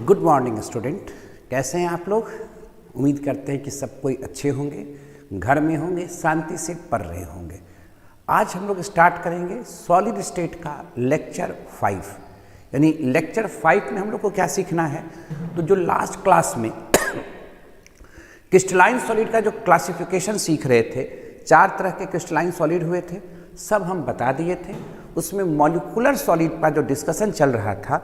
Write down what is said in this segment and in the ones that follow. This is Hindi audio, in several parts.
गुड मॉर्निंग स्टूडेंट, कैसे हैं आप लोग। उम्मीद करते हैं कि सब कोई अच्छे होंगे, घर में होंगे, शांति से पढ़ रहे होंगे। आज हम लोग स्टार्ट करेंगे सॉलिड स्टेट का लेक्चर 5। यानी लेक्चर 5 में हम लोग को क्या सीखना है। तो जो लास्ट क्लास में क्रिस्टलाइन सॉलिड का जो क्लासिफिकेशन सीख रहे थे, 4 तरह के क्रिस्टलाइन सॉलिड हुए थे, सब हम बता दिए थे। उसमें मॉलिक्यूलर सॉलिड का जो डिस्कशन चल रहा था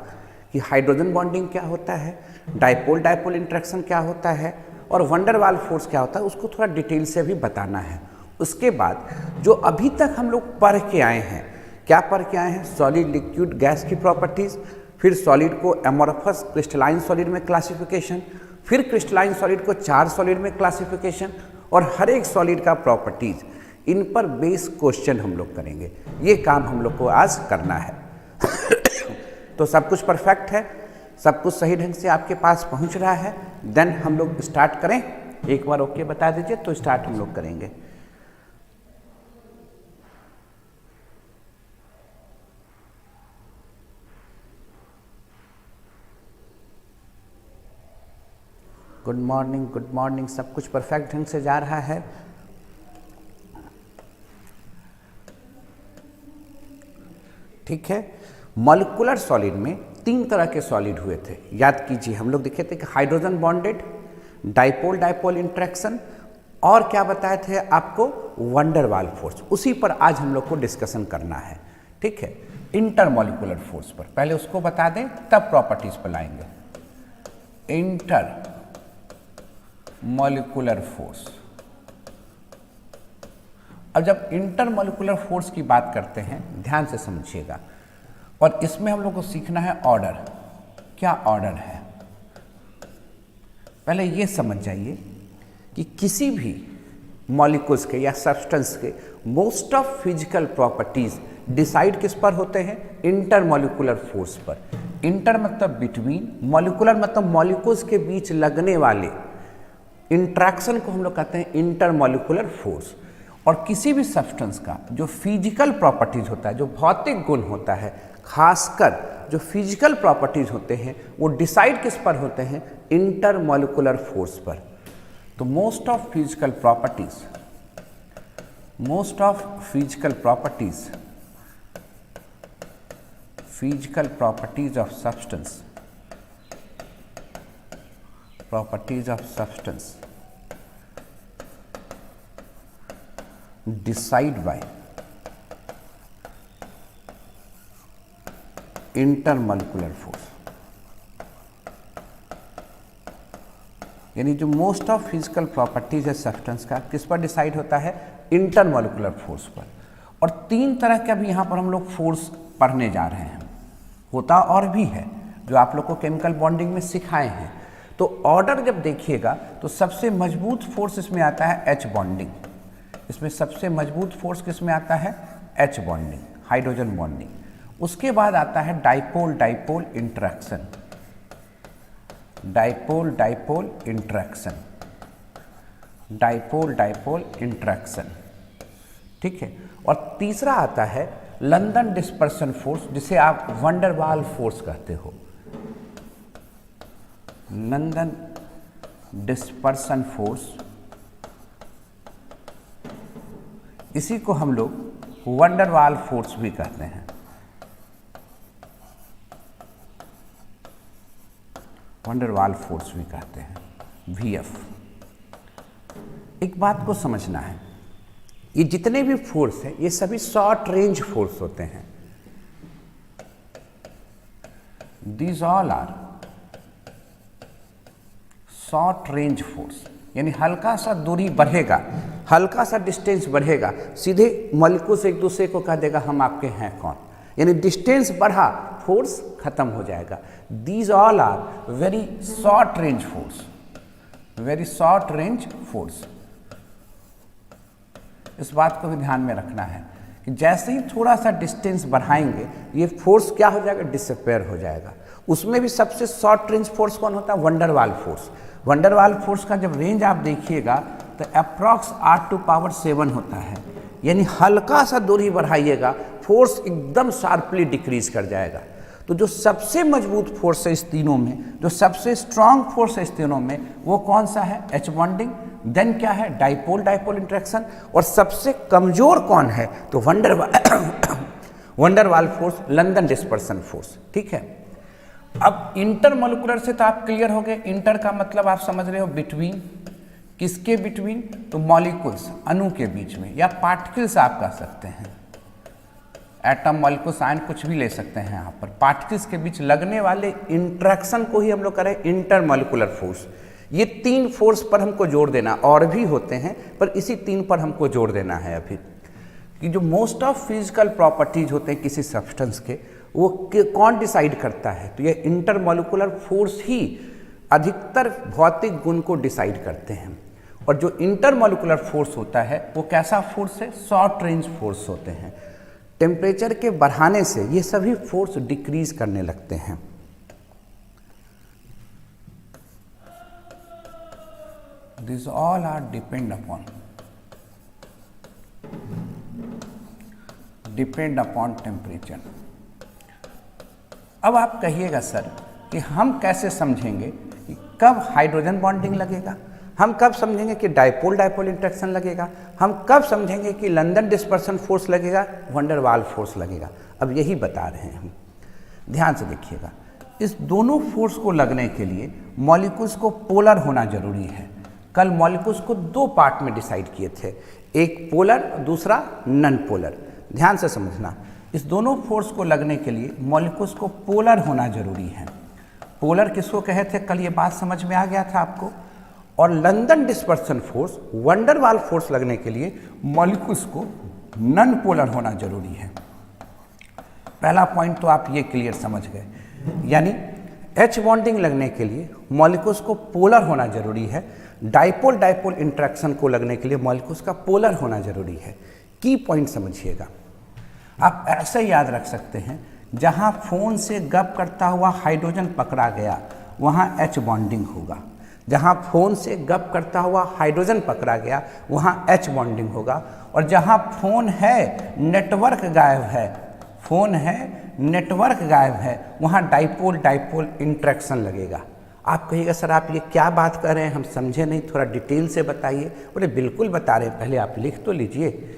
कि हाइड्रोजन बॉन्डिंग क्या होता है, डाइपोल डाइपोल इंटरेक्शन क्या होता है और वंडर वाल फोर्स क्या होता है, उसको थोड़ा डिटेल से भी बताना है। उसके बाद जो अभी तक हम लोग पढ़ के आए हैं, क्या पढ़ के आए हैं, सॉलिड लिक्विड गैस की प्रॉपर्टीज़, फिर सॉलिड को एमोरफस क्रिस्टलाइन सॉलिड में क्लासिफिकेशन, फिर क्रिस्टलाइन सॉलिड को 4 सॉलिड में क्लासिफिकेशन और हर एक सॉलिड का प्रॉपर्टीज़, इन पर बेस क्वेश्चन हम लोग करेंगे। ये काम हम लोग को आज करना है। तो सब कुछ परफेक्ट है, सब कुछ सही ढंग से आपके पास पहुंच रहा है। देन हम लोग स्टार्ट करें। एक बार ओके बता दीजिए तो स्टार्ट हम लोग करेंगे। Good morning, good morning. सब कुछ परफेक्ट ढंग से जा रहा है। ठीक है। मॉलिक्यूलर सॉलिड में 3 तरह के सॉलिड हुए थे, याद कीजिए। हम लोग देखे थे कि hydrogen bonded, dipole dipole interaction और क्या बताए थे आपको, वंडर वाल फोर्स। उसी पर आज हम लोग को डिस्कशन करना है। ठीक है। इंटरमॉलिक्यूलर फोर्स पर पहले उसको बता दें, तब प्रॉपर्टीज पर लाएंगे। Inter molecular force. अब जब इंटरमॉलिक्यूलर फोर्स की बात करते हैं, ध्यान से समझिएगा, और इसमें हम लोग को सीखना है ऑर्डर। क्या ऑर्डर है, पहले ये समझ जाइए कि किसी भी मॉलिक्यूल्स के या सब्सटेंस के most of physical properties decide किस पर होते हैं, इंटरमॉलिक्यूलर फोर्स पर। इंटर मतलब बिटवीन, मॉलिक्यूलर मतलब मॉलिक्यूल्स के बीच लगने वाले इंट्रैक्शन को हम लोग कहते हैं इंटरमॉलिक्यूलर फोर्स। और किसी भी सब्सटेंस का जो फिजिकल प्रॉपर्टीज होता है, जो भौतिक गुण होता है, खासकर जो फिजिकल प्रॉपर्टीज होते हैं, वो डिसाइड किस पर होते हैं, इंटरमॉलिक्यूलर फोर्स पर। तो most of physical properties of substance decide by intermolecular force। यानी जो मोस्ट ऑफ फिजिकल प्रॉपर्टीज है सब्सटेंस का, किस पर डिसाइड होता है, इंटरमॉलिक्यूलर फोर्स पर। और 3 तरह के अभी यहाँ पर हम लोग फोर्स पढ़ने जा रहे हैं। होता और भी है जो आप लोग को केमिकल बॉन्डिंग में सिखाए हैं। तो ऑर्डर जब देखिएगा तो सबसे मजबूत फोर्स इसमें आता है एच बॉन्डिंग। इसमें सबसे मजबूत फोर्स किस में आता है, एच बॉन्डिंग, हाइड्रोजन बॉन्डिंग। उसके बाद आता है dipole dipole interaction, dipole dipole interaction. ठीक है। और तीसरा आता है लंदन डिस्पर्सन फोर्स, जिसे आप वंडर वाल फोर्स कहते हो। लंदन डिस्पर्सन फोर्स, इसी को हम लोग वंडर वाल फोर्स भी कहते हैं। वंडर वाल फोर्स भी कहते हैं, VF। एक बात को समझना है, ये जितने भी फोर्स हैं, ये सभी शॉर्ट रेंज फोर्स होते हैं। These all are short range force. यानी हल्का सा दूरी बढ़ेगा, हल्का सा डिस्टेंस बढ़ेगा, सीधे मॉलिक्यूल से एक दूसरे को कह देगा हम आपके हैं कौन। यानी डिस्टेंस बढ़ा, फोर्स खत्म हो जाएगा। These all are very short range force, very short range force. इस बात को भी ध्यान में रखना है कि जैसे ही थोड़ा सा डिस्टेंस बढ़ाएंगे, ये फोर्स क्या हो जाएगा, डिसअपेयर हो जाएगा। उसमें भी सबसे शॉर्ट रेंज फोर्स कौन होता है, वंडर वाल फोर्स। वंडर वाल फोर्स का जब रेंज आप देखिएगा तो अप्रॉक्स 8⁷ होता है। यानी हल्का सा दूरी बढ़ाइएगा, फोर्स एकदम शार्पली डिक्रीज कर जाएगा। तो जो सबसे मजबूत फोर्स है इस तीनों में, जो सबसे स्ट्रांग फोर्स है इस तीनों में, वो कौन सा है? H bonding. देन क्या है? Dipole dipole interaction. और सबसे कमजोर कौन है? तो van der Waals force, London dispersion force. ठीक है, अब इंटरमोलिकुलर से तो आप क्लियर हो गए। इंटर का मतलब आप समझ रहे हो बिटवीन, किसके बिटवीन? तो मॉलिक्यूल्स, अणु के बीच में, या पार्टिकल्स आप कह सकते हैं। एटम, मॉलिक्यूल्स, आयन, कुछ भी ले सकते हैं यहाँ पर। पार्टिकल्स के बीच लगने वाले इंटरेक्शन को ही हम लोग करें इंटरमोलिकुलर फोर्स। ये 3 फोर्स पर हमको जोड़ देना, और भी होते हैं पर इसी 3 पर हमको जोड़ देना है अभी। कि जो मोस्ट ऑफ फिजिकल प्रॉपर्टीज होते हैं किसी सब्सटेंस के, वो कौन डिसाइड करता है? तो ये इंटरमोलिकुलर फोर्स ही अधिकतर भौतिक गुण को डिसाइड करते हैं। और जो इंटरमोलिकुलर फोर्स होता है वो कैसा फोर्स है? शॉर्ट रेंज फोर्स होते हैं। टेम्परेचर के बढ़ाने से ये सभी फोर्स डिक्रीज करने लगते हैं। This all are depend upon temperature. अब आप कहिएगा सर कि हम कैसे समझेंगे कि कब हाइड्रोजन बॉन्डिंग लगेगा, हम कब समझेंगे कि डाइपोल डाइपोल इंटरेक्शन लगेगा, हम कब समझेंगे कि लंदन डिस्पर्सन फोर्स लगेगा, वंडरवाल फोर्स लगेगा। अब यही बता रहे हैं हम। ध्यान से देखिएगा, इस दोनों फोर्स को लगने के लिए मॉलिक्यूल्स को पोलर होना जरूरी है। कल मॉलिक्यूल्स को 2 पार्ट में डिसाइड किए थे, एक पोलर, दूसरा नॉन पोलर। ध्यान से समझना, इस दोनों फोर्स को लगने के लिए मॉलिक्यूल्स को पोलर होना जरूरी है। पोलर किसको कहे थे? कल ये बात समझ में आ गया था आपको। और London dispersion force, van der Waals force लगने के लिए मॉलिक्यूल्स को नॉन पोलर होना जरूरी है। पहला पॉइंट तो आप ये क्लियर समझ गए, यानी एच बॉन्डिंग लगने के लिए मॉलिक्यूल्स को पोलर होना जरूरी है। डाइपोल डाइपोल इंटरेक्शन को लगने के लिए मॉलिक्यूल्स का पोलर होना जरूरी है। की पॉइंट समझिएगा, आप ऐसे याद रख सकते हैं, जहां फोन से गप करता हुआ हाइड्रोजन पकड़ा गया वहां एच बॉन्डिंग होगा। जहां फोन से गप करता हुआ हाइड्रोजन पकड़ा गया वहां एच बॉन्डिंग होगा। और जहां फोन है, नेटवर्क गायब है, फोन है, नेटवर्क गायब है, वहां डाइपोल डाइपोल इंटरेक्शन लगेगा। आप कहिएगा सर आप ये क्या बात कर रहे हैं, हम समझे नहीं, थोड़ा डिटेल से बताइए। बोले बिल्कुल बता रहे हैं, पहले आप लिख तो लीजिए।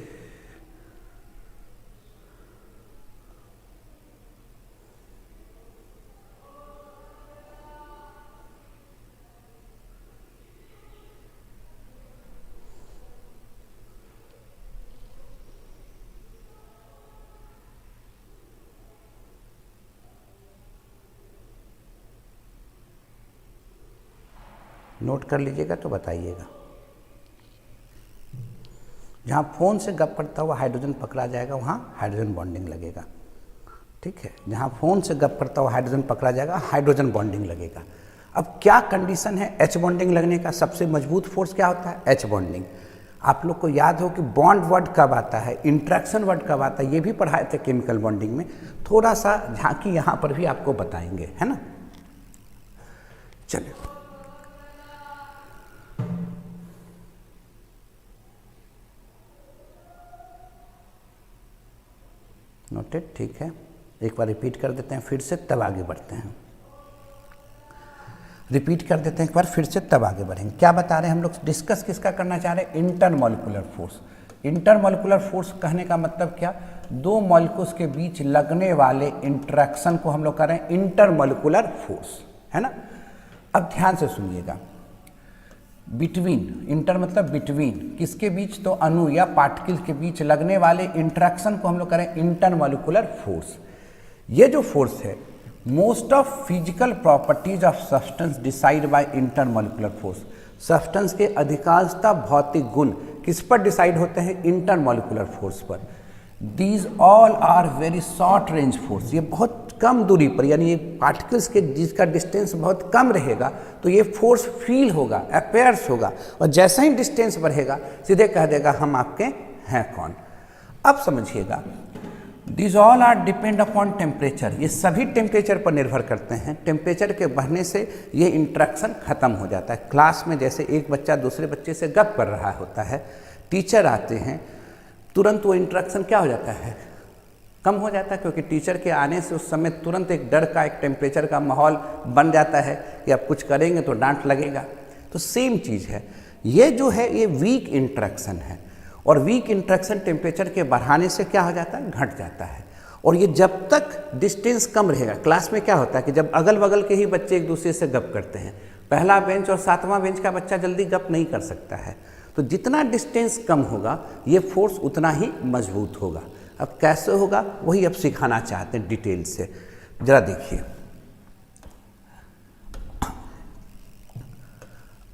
नोट कर लीजिएगा तो बताइएगा। जहाँ फोन से गप करता हुआ हाइड्रोजन पकड़ा जाएगा वहाँ हाइड्रोजन बॉन्डिंग लगेगा। ठीक है, जहाँ फोन से गप करता हुआ हाइड्रोजन पकड़ा जाएगा हाइड्रोजन बॉन्डिंग लगेगा। अब क्या कंडीशन है एच बॉन्डिंग लगने का? सबसे मजबूत फोर्स क्या होता है? H bonding. आप लोग को याद हो कि बॉन्ड वर्ड कब आता है, इंट्रैक्शन वर्ड कब आता है, ये भी पढ़ाए थे केमिकल बॉन्डिंग में। थोड़ा सा झांकी यहाँ पर भी आपको बताएंगे, है ना। चलिए नोटेड, ठीक है, एक बार रिपीट कर देते हैं फिर से, तब आगे बढ़ते हैं। रिपीट कर देते हैं एक बार फिर से, तब आगे बढ़ेंगे। क्या बता रहे हैं हम लोग? डिस्कस किसका करना चाह रहे हैं? Intermolecular force. इंटरमोलिकुलर फोर्स कहने का मतलब क्या? 2 मॉलिक्यूल्स के बीच लगने वाले इंटरेक्शन को हम लोग कह रहे हैं इंटरमोलिकुलर फोर्स, है ना। अब ध्यान से सुनिएगा, बिटवीन, इंटर मतलब बिटवीन, किसके बीच? तो अणु या पार्टिकल के बीच लगने वाले इंटरेक्शन को हम लोग करें इंटरमोलिकुलर फोर्स। ये जो फोर्स है, most of physical properties of substance decide by intermolecular force. Substance के अधिकांशतः भौतिक गुण किस पर डिसाइड होते हैं? इंटरमोलिकुलर फोर्स पर। These all are very short range force. ये बहुत कम दूरी पर, यानी ये पार्टिकल्स के जिसका डिस्टेंस बहुत कम रहेगा तो ये फोर्स फील होगा, अपेयर्स होगा, और जैसा ही डिस्टेंस बढ़ेगा सीधे कह देगा हम आपके हैं कौन। अब समझिएगा, these all are depend upon temperature. ये सभी टेम्परेचर पर निर्भर करते हैं। टेम्परेचर के बढ़ने से ये इंट्रैक्शन खत्म हो जाता है। क्लास में जैसे एक बच्चा दूसरे बच्चे से गप कर रहा होता है, टीचर आते हैं, तुरंत वो इंट्रैक्शन क्या हो जाता है? कम हो जाता है, क्योंकि टीचर के आने से उस समय तुरंत एक डर का, एक टेम्परेचर का माहौल बन जाता है कि आप कुछ करेंगे तो डांट लगेगा। तो सेम चीज़ है, ये जो है ये वीक इंट्रैक्शन है, और वीक इंट्रैक्शन टेम्परेचर के बढ़ाने से क्या हो जाता है, घट जाता है। और ये जब तक डिस्टेंस कम रहेगा, क्लास में क्या होता है कि जब अगल बगल के ही बच्चे एक दूसरे से गप करते हैं, पहला बेंच और 7वां बेंच का बच्चा जल्दी गप नहीं कर सकता है, तो जितना डिस्टेंस कम होगा ये फोर्स उतना ही मजबूत होगा। अब कैसे होगा वही अब सिखाना चाहते हैं डिटेल से, जरा देखिए।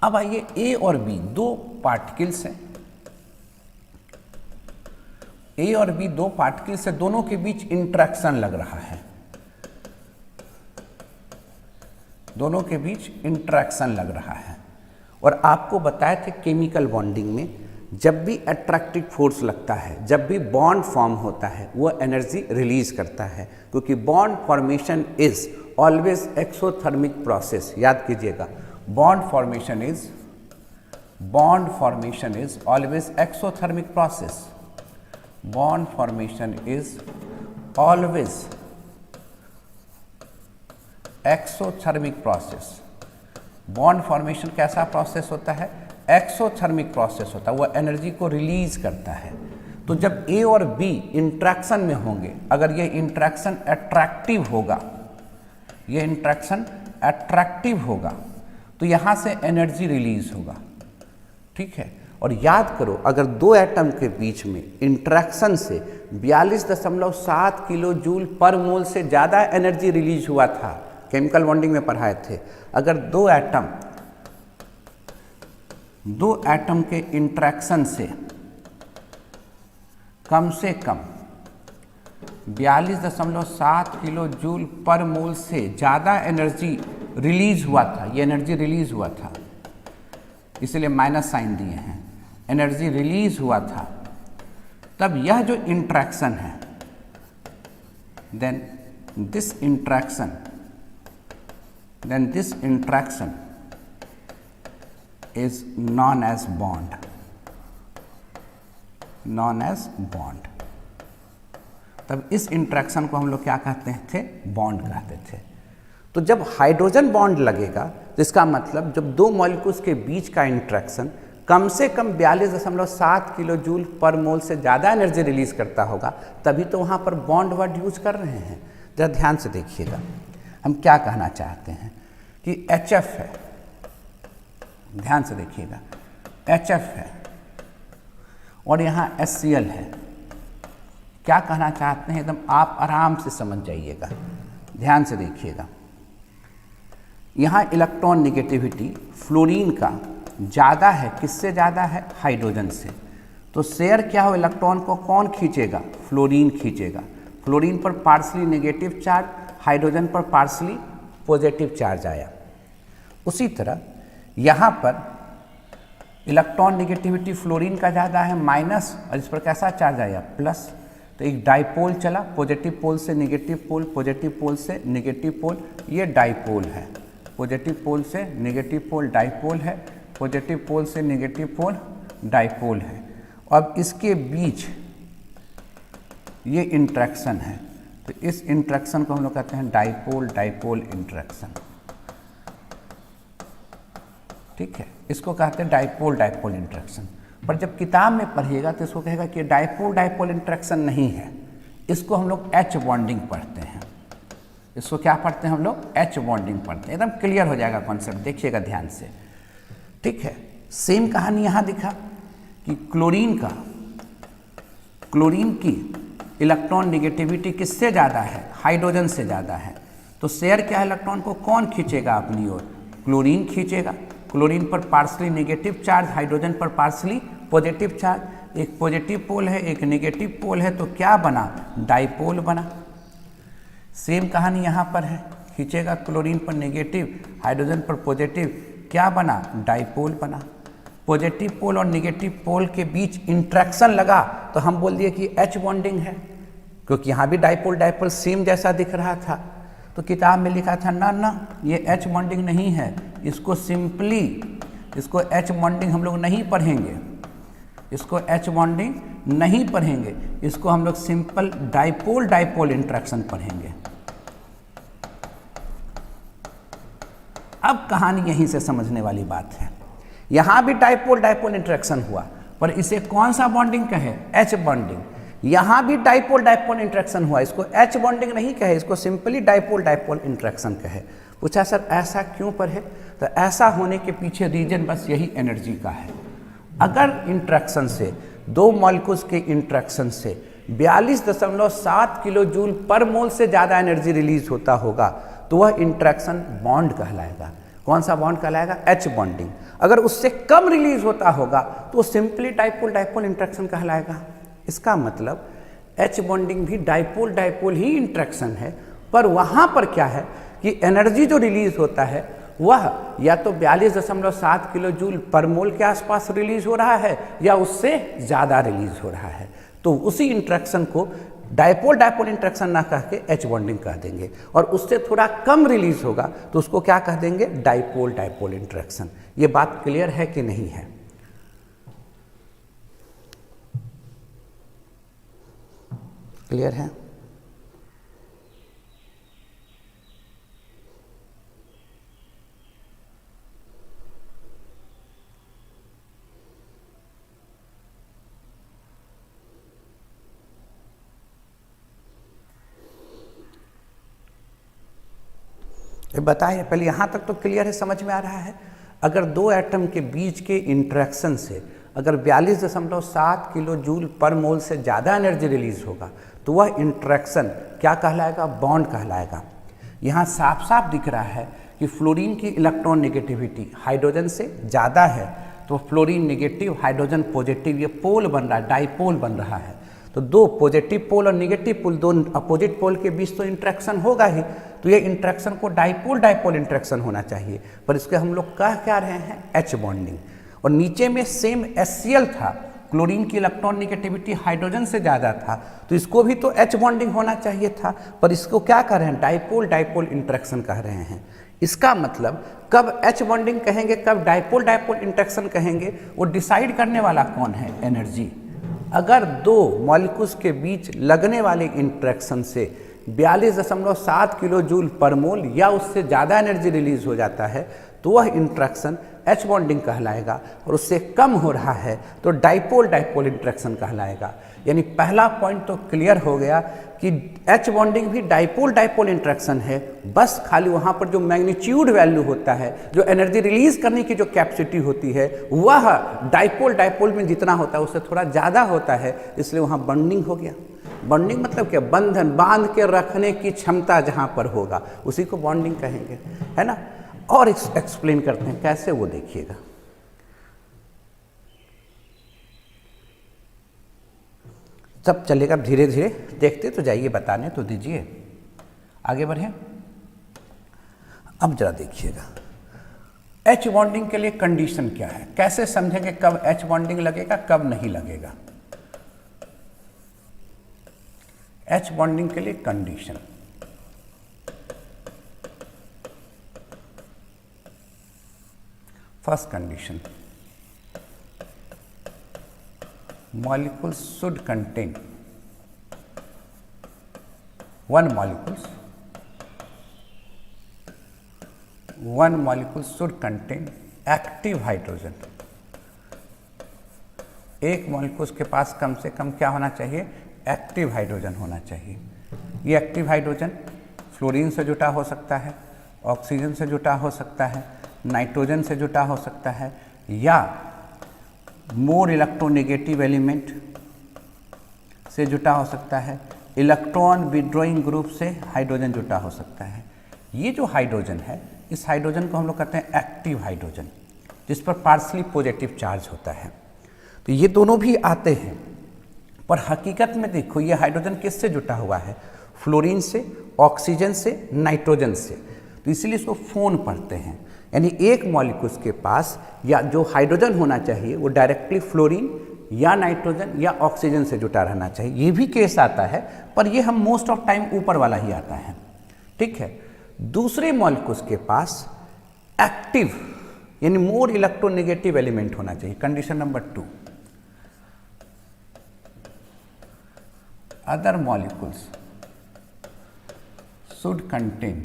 अब आइए, ए और बी दो पार्टिकल्स हैं, ए और बी दो पार्टिकल्स से दोनों के बीच इंट्रैक्शन लग रहा है, दोनों के बीच इंट्रैक्शन लग रहा है। और आपको बताए थे केमिकल बॉन्डिंग में जब भी अट्रैक्टिव फोर्स लगता है, जब भी बॉन्ड फॉर्म होता है, वो एनर्जी रिलीज करता है, क्योंकि bond formation is always exothermic process. याद कीजिएगा, bond formation is always exothermic process. Bond formation is always exothermic process. Bond formation कैसा प्रोसेस होता है, एक्सोथर्मिक प्रोसेस होता है, वो एनर्जी को रिलीज करता है। तो जब ए और बी इंट्रैक्शन में होंगे, अगर ये इंट्रैक्शन अट्रैक्टिव होगा, ये इंट्रैक्शन अट्रैक्टिव होगा, तो यहाँ से एनर्जी रिलीज होगा, ठीक है। और याद करो, अगर दो एटम के बीच में इंट्रैक्शन से 42.7 किलो जूल पर मोल से ज़्यादा एनर्जी रिलीज हुआ था, केमिकल बॉन्डिंग में पढ़ाए थे। अगर दो एटम के इंट्रैक्शन से कम 42.7 किलो जूल पर मोल से ज़्यादा एनर्जी रिलीज हुआ था, ये एनर्जी रिलीज हुआ था, इसलिए माइनस साइन दिए हैं, एनर्जी रिलीज हुआ था, तब यह जो इंट्रैक्शन है, then this interaction is known as bond, तब इस इंट्रैक्शन को हम लोग क्या कहते थे, बॉन्ड कहते थे। तो जब हाइड्रोजन बॉन्ड लगेगा तो इसका मतलब जब दो मॉलिक्यूल्स के बीच का इंट्रैक्शन कम से कम 42.7 किलो जूल पर मोल से ज़्यादा एनर्जी रिलीज करता होगा, तभी तो वहाँ पर बॉन्ड वर्ड यूज कर रहे हैं। जरा ध्यान से देखिएगा, हम क्या कहना चाहते हैं कि HF है, ध्यान से देखिएगा, HF है और यहाँ HCl है। क्या कहना चाहते हैं, एकदम आप आराम से समझ जाइएगा, ध्यान से देखिएगा। यहाँ इलेक्ट्रॉन निगेटिविटी फ्लोरीन का ज़्यादा है, किससे ज़्यादा है, हाइड्रोजन से। तो शेयर क्या हो, इलेक्ट्रॉन को कौन खींचेगा, फ्लोरीन खींचेगा। फ्लोरीन पर पार्शली नेगेटिव चार्ज, हाइड्रोजन पर पार्शली पॉजिटिव चार्ज आया। उसी तरह यहाँ पर इलेक्ट्रॉन निगेटिविटी फ्लोरीन का ज़्यादा है, माइनस, और इस पर कैसा चार्ज आया, प्लस। तो एक डाइपोल चला, पॉजिटिव पोल से नेगेटिव पोल, पॉजिटिव पोल से नेगेटिव पोल, ये डाइपोल है। पॉजिटिव पोल से नेगेटिव पोल डाइपोल है, पॉजिटिव पोल से नेगेटिव पोल डाइपोल है। अब इसके बीच ये इंट्रैक्शन है, तो इस इंट्रैक्शन को हम लोग कहते हैं डाइपोल डाइपोल इंट्रैक्शन, ठीक है। इसको कहते हैं डाइपोल डाइपोल इंट्रैक्शन। पर जब किताब में पढ़िएगा तो इसको कहेगा कि डाइपोल डाइपोल इंट्रैक्शन नहीं है, इसको हम लोग H बॉन्डिंग पढ़ते हैं। इसको क्या पढ़ते हैं हम लोग, H बॉन्डिंग पढ़ते हैं। एकदम क्लियर हो जाएगा कॉन्सेप्ट, देखिएगा ध्यान से, ठीक है। सेम कहानी यहाँ दिखा कि क्लोरीन की इलेक्ट्रॉन निगेटिविटी किससे ज़्यादा है, हाइड्रोजन से ज़्यादा है। तो शेयर क्या है, इलेक्ट्रॉन को कौन खींचेगा अपनी ओर, क्लोरीन खींचेगा। क्लोरीन पर पार्शली नेगेटिव चार्ज, हाइड्रोजन पर पार्शली पॉजिटिव चार्ज, एक पॉजिटिव पोल है एक नेगेटिव पोल है, तो क्या बना, डाइपोल बना। सेम कहानी यहाँ पर है, खींचेगा क्लोरीन पर नेगेटिव, हाइड्रोजन पर पॉजिटिव, क्या बना, डाइपोल बना। पॉजिटिव पोल और नेगेटिव पोल के बीच इंट्रैक्शन लगा तो हम बोल दिए कि H बॉन्डिंग है, क्योंकि यहाँ भी डाइपोल डाइपोल सेम जैसा दिख रहा था। तो किताब में लिखा था ना ये H बॉन्डिंग नहीं है, इसको सिंपली, इसको H बॉन्डिंग हम लोग नहीं पढ़ेंगे, इसको H बॉन्डिंग नहीं पढ़ेंगे, इसको हम लोग सिंपल डाइपोल डाइपोल इंटरेक्शन पढ़ेंगे। अब कहानी यहीं से समझने वाली बात है। यहां भी डाइपोल डाइपोल इंटरेक्शन हुआ, पर इसे कौन सा बॉन्डिंग कहे? H bonding. यहां भी डाइपोल डाइपोल इंटरेक्शन हुआ, इसको H बॉन्डिंग नहीं कहे, इसको सिंपली डाइपोल डाइपोल इंटरेक्शन कहे। पूछा सर ऐसा क्यों पढ़े? तो ऐसा होने के पीछे रीजन बस यही एनर्जी का है। अगर इंटरेक्शन से, दो मॉलिक्यूल्स के इंटरेक्शन से 42.7 किलो जूल पर मोल से ज़्यादा एनर्जी रिलीज होता होगा तो वह इंटरेक्शन बॉन्ड कहलाएगा। कौन सा बॉन्ड कहलाएगा? H bonding. अगर उससे कम रिलीज होता होगा तो सिंपली डाइपोल डाइपोल इंटरेक्शन कहलाएगा। इसका मतलब H बॉन्डिंग भी डाइपोल डाइपोल ही इंटरेक्शन है, पर वहाँ पर क्या है कि एनर्जी जो रिलीज होता है वह या तो 42.7 किलो जूल पर मोल के आसपास रिलीज हो रहा है या उससे ज़्यादा रिलीज हो रहा है। तो उसी इंटरेक्शन को डाइपोल डाइपोल इंटरेक्शन ना कह के H बॉन्डिंग कह देंगे, और उससे थोड़ा कम रिलीज होगा तो उसको क्या कह देंगे? Dipole dipole interaction. ये बात क्लियर है कि नहीं है? क्लियर है? बताइए पहले, यहाँ तक तो क्लियर है, समझ में आ रहा है? अगर दो एटम के बीच के इंटरेक्शन से अगर 42.7 किलो जूल पर मोल से ज़्यादा एनर्जी रिलीज होगा तो वह इंटरेक्शन क्या कहलाएगा? बॉन्ड कहलाएगा। यहाँ साफ साफ दिख रहा है कि फ्लोरीन की इलेक्ट्रॉन नेगेटिविटी हाइड्रोजन से ज़्यादा है, तो फ्लोरीन नेगेटिव हाइड्रोजन पॉजिटिव, ये पोल बन रहा है, डाइपोल बन रहा है। तो दो पॉजिटिव पोल और नेगेटिव पोल, दो अपोजिट पोल के बीच तो इंटरेक्शन होगा ही, तो ये इंटरेक्शन को डाइपोल डाइपोल इंटरेक्शन होना चाहिए, पर इसके हम लोग कह क्या रहे हैं? H bonding. और नीचे में सेम HCl था, क्लोरीन की इलेक्ट्रॉन नेगेटिविटी हाइड्रोजन से ज़्यादा था, तो इसको भी तो H बॉन्डिंग होना चाहिए था, पर इसको क्या कह रहे हैं? डाइपोल डाइपोल इंटरेक्शन कह रहे हैं। इसका मतलब कब H बॉन्डिंग कहेंगे, कब डाइपोल डाइपोल इंटरेक्शन कहेंगे, वो डिसाइड करने वाला कौन है? एनर्जी। अगर दो मॉलिक्यूल्स के बीच लगने वाले इंटरेक्शन से 42.7 किलो जूल पर मोल या उससे ज़्यादा एनर्जी रिलीज हो जाता है तो वह इंटरेक्शन H बॉन्डिंग कहलाएगा, और उससे कम हो रहा है तो डाइपोल डाइपोल इंटरेक्शन कहलाएगा। यानी पहला पॉइंट तो क्लियर हो गया कि H बॉन्डिंग भी डाइपोल डाइपोल इंटरेक्शन है, बस खाली वहाँ पर जो मैग्नीट्यूड वैल्यू होता है, जो एनर्जी रिलीज करने की जो कैपेसिटी होती है, वह डाइपोल डाइपोल में जितना होता है उससे थोड़ा ज़्यादा होता है, इसलिए वहाँ बॉन्डिंग हो गया। बॉन्डिंग मतलब क्या? बंधन, बांध के रखने की क्षमता जहाँ पर होगा उसी को बॉन्डिंग कहेंगे, है ना? और एक्सप्लेन करते हैं कैसे, वो देखिएगा। सब चलेगा धीरे धीरे, देखते तो जाइए, बताने तो दीजिए, आगे बढ़े। अब जरा देखिएगा H बॉन्डिंग के लिए कंडीशन क्या है, कैसे समझेंगे कब H बॉन्डिंग लगेगा, कब नहीं लगेगा। H बॉन्डिंग के लिए condition, first condition, molecules should contain one molecule should contain active hydrogen। एक मॉलिक्यूल्स के पास कम से कम क्या होना चाहिए? एक्टिव हाइड्रोजन होना चाहिए। ये एक्टिव हाइड्रोजन फ्लोरीन से जुटा हो सकता है, ऑक्सीजन से जुटा हो सकता है, नाइट्रोजन से जुटा हो सकता है, या मोर इलेक्ट्रोनेगेटिव एलिमेंट से जुटा हो सकता है, इलेक्ट्रॉन विड्रॉइंग ग्रुप से हाइड्रोजन जुटा हो सकता है। ये जो हाइड्रोजन है, इस हाइड्रोजन को हम लोग कहते हैं एक्टिव हाइड्रोजन, जिस पर पार्शली पॉजिटिव चार्ज होता है। तो ये दोनों भी आते हैं, पर हकीकत में देखो ये हाइड्रोजन किससे जुटा हुआ है? फ्लोरीन से, ऑक्सीजन से, नाइट्रोजन से। तो इसीलिए इसको फोन पढ़ते हैं, यानी एक मॉलिक्यूल्स के पास या जो हाइड्रोजन होना चाहिए वो डायरेक्टली फ्लोरीन या नाइट्रोजन या ऑक्सीजन से जुटा रहना चाहिए। ये भी केस आता है, पर ये हम मोस्ट ऑफ टाइम ऊपर वाला ही आता है, ठीक है। दूसरे मॉलिक्यूल्स के पास एक्टिव यानी मोर इलेक्ट्रोनेगेटिव एलिमेंट होना चाहिए, condition number 2। other molecules should contain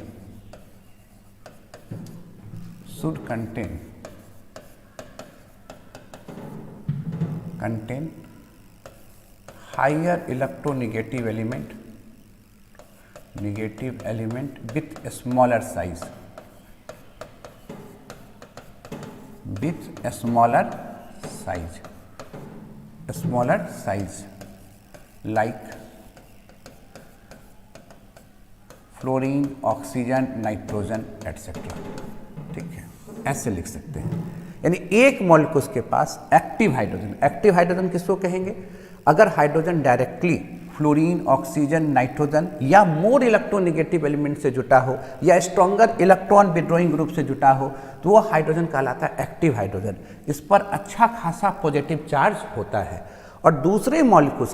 higher electronegative element with a smaller size, like fluorine, oxygen, nitrogen etcetera. ठीक है, ऐसे लिख सकते हैं। यानी एक मॉलिक्यूल के पास एक्टिव हाइड्रोजन किसको कहेंगे? अगर hydrogen directly fluorine, oxygen, nitrogen या मोर इलेक्ट्रोनेगेटिव एलिमेंट से जुटा हो या स्ट्रॉन्गर इलेक्ट्रॉन विड्रॉइंग ग्रुप से जुटा हो तो वो हाइड्रोजन कहलाता है एक्टिव हाइड्रोजन। इस पर अच्छा खासा पॉजिटिव चार्ज होता है। और दूसरे मॉलिक्यूल्स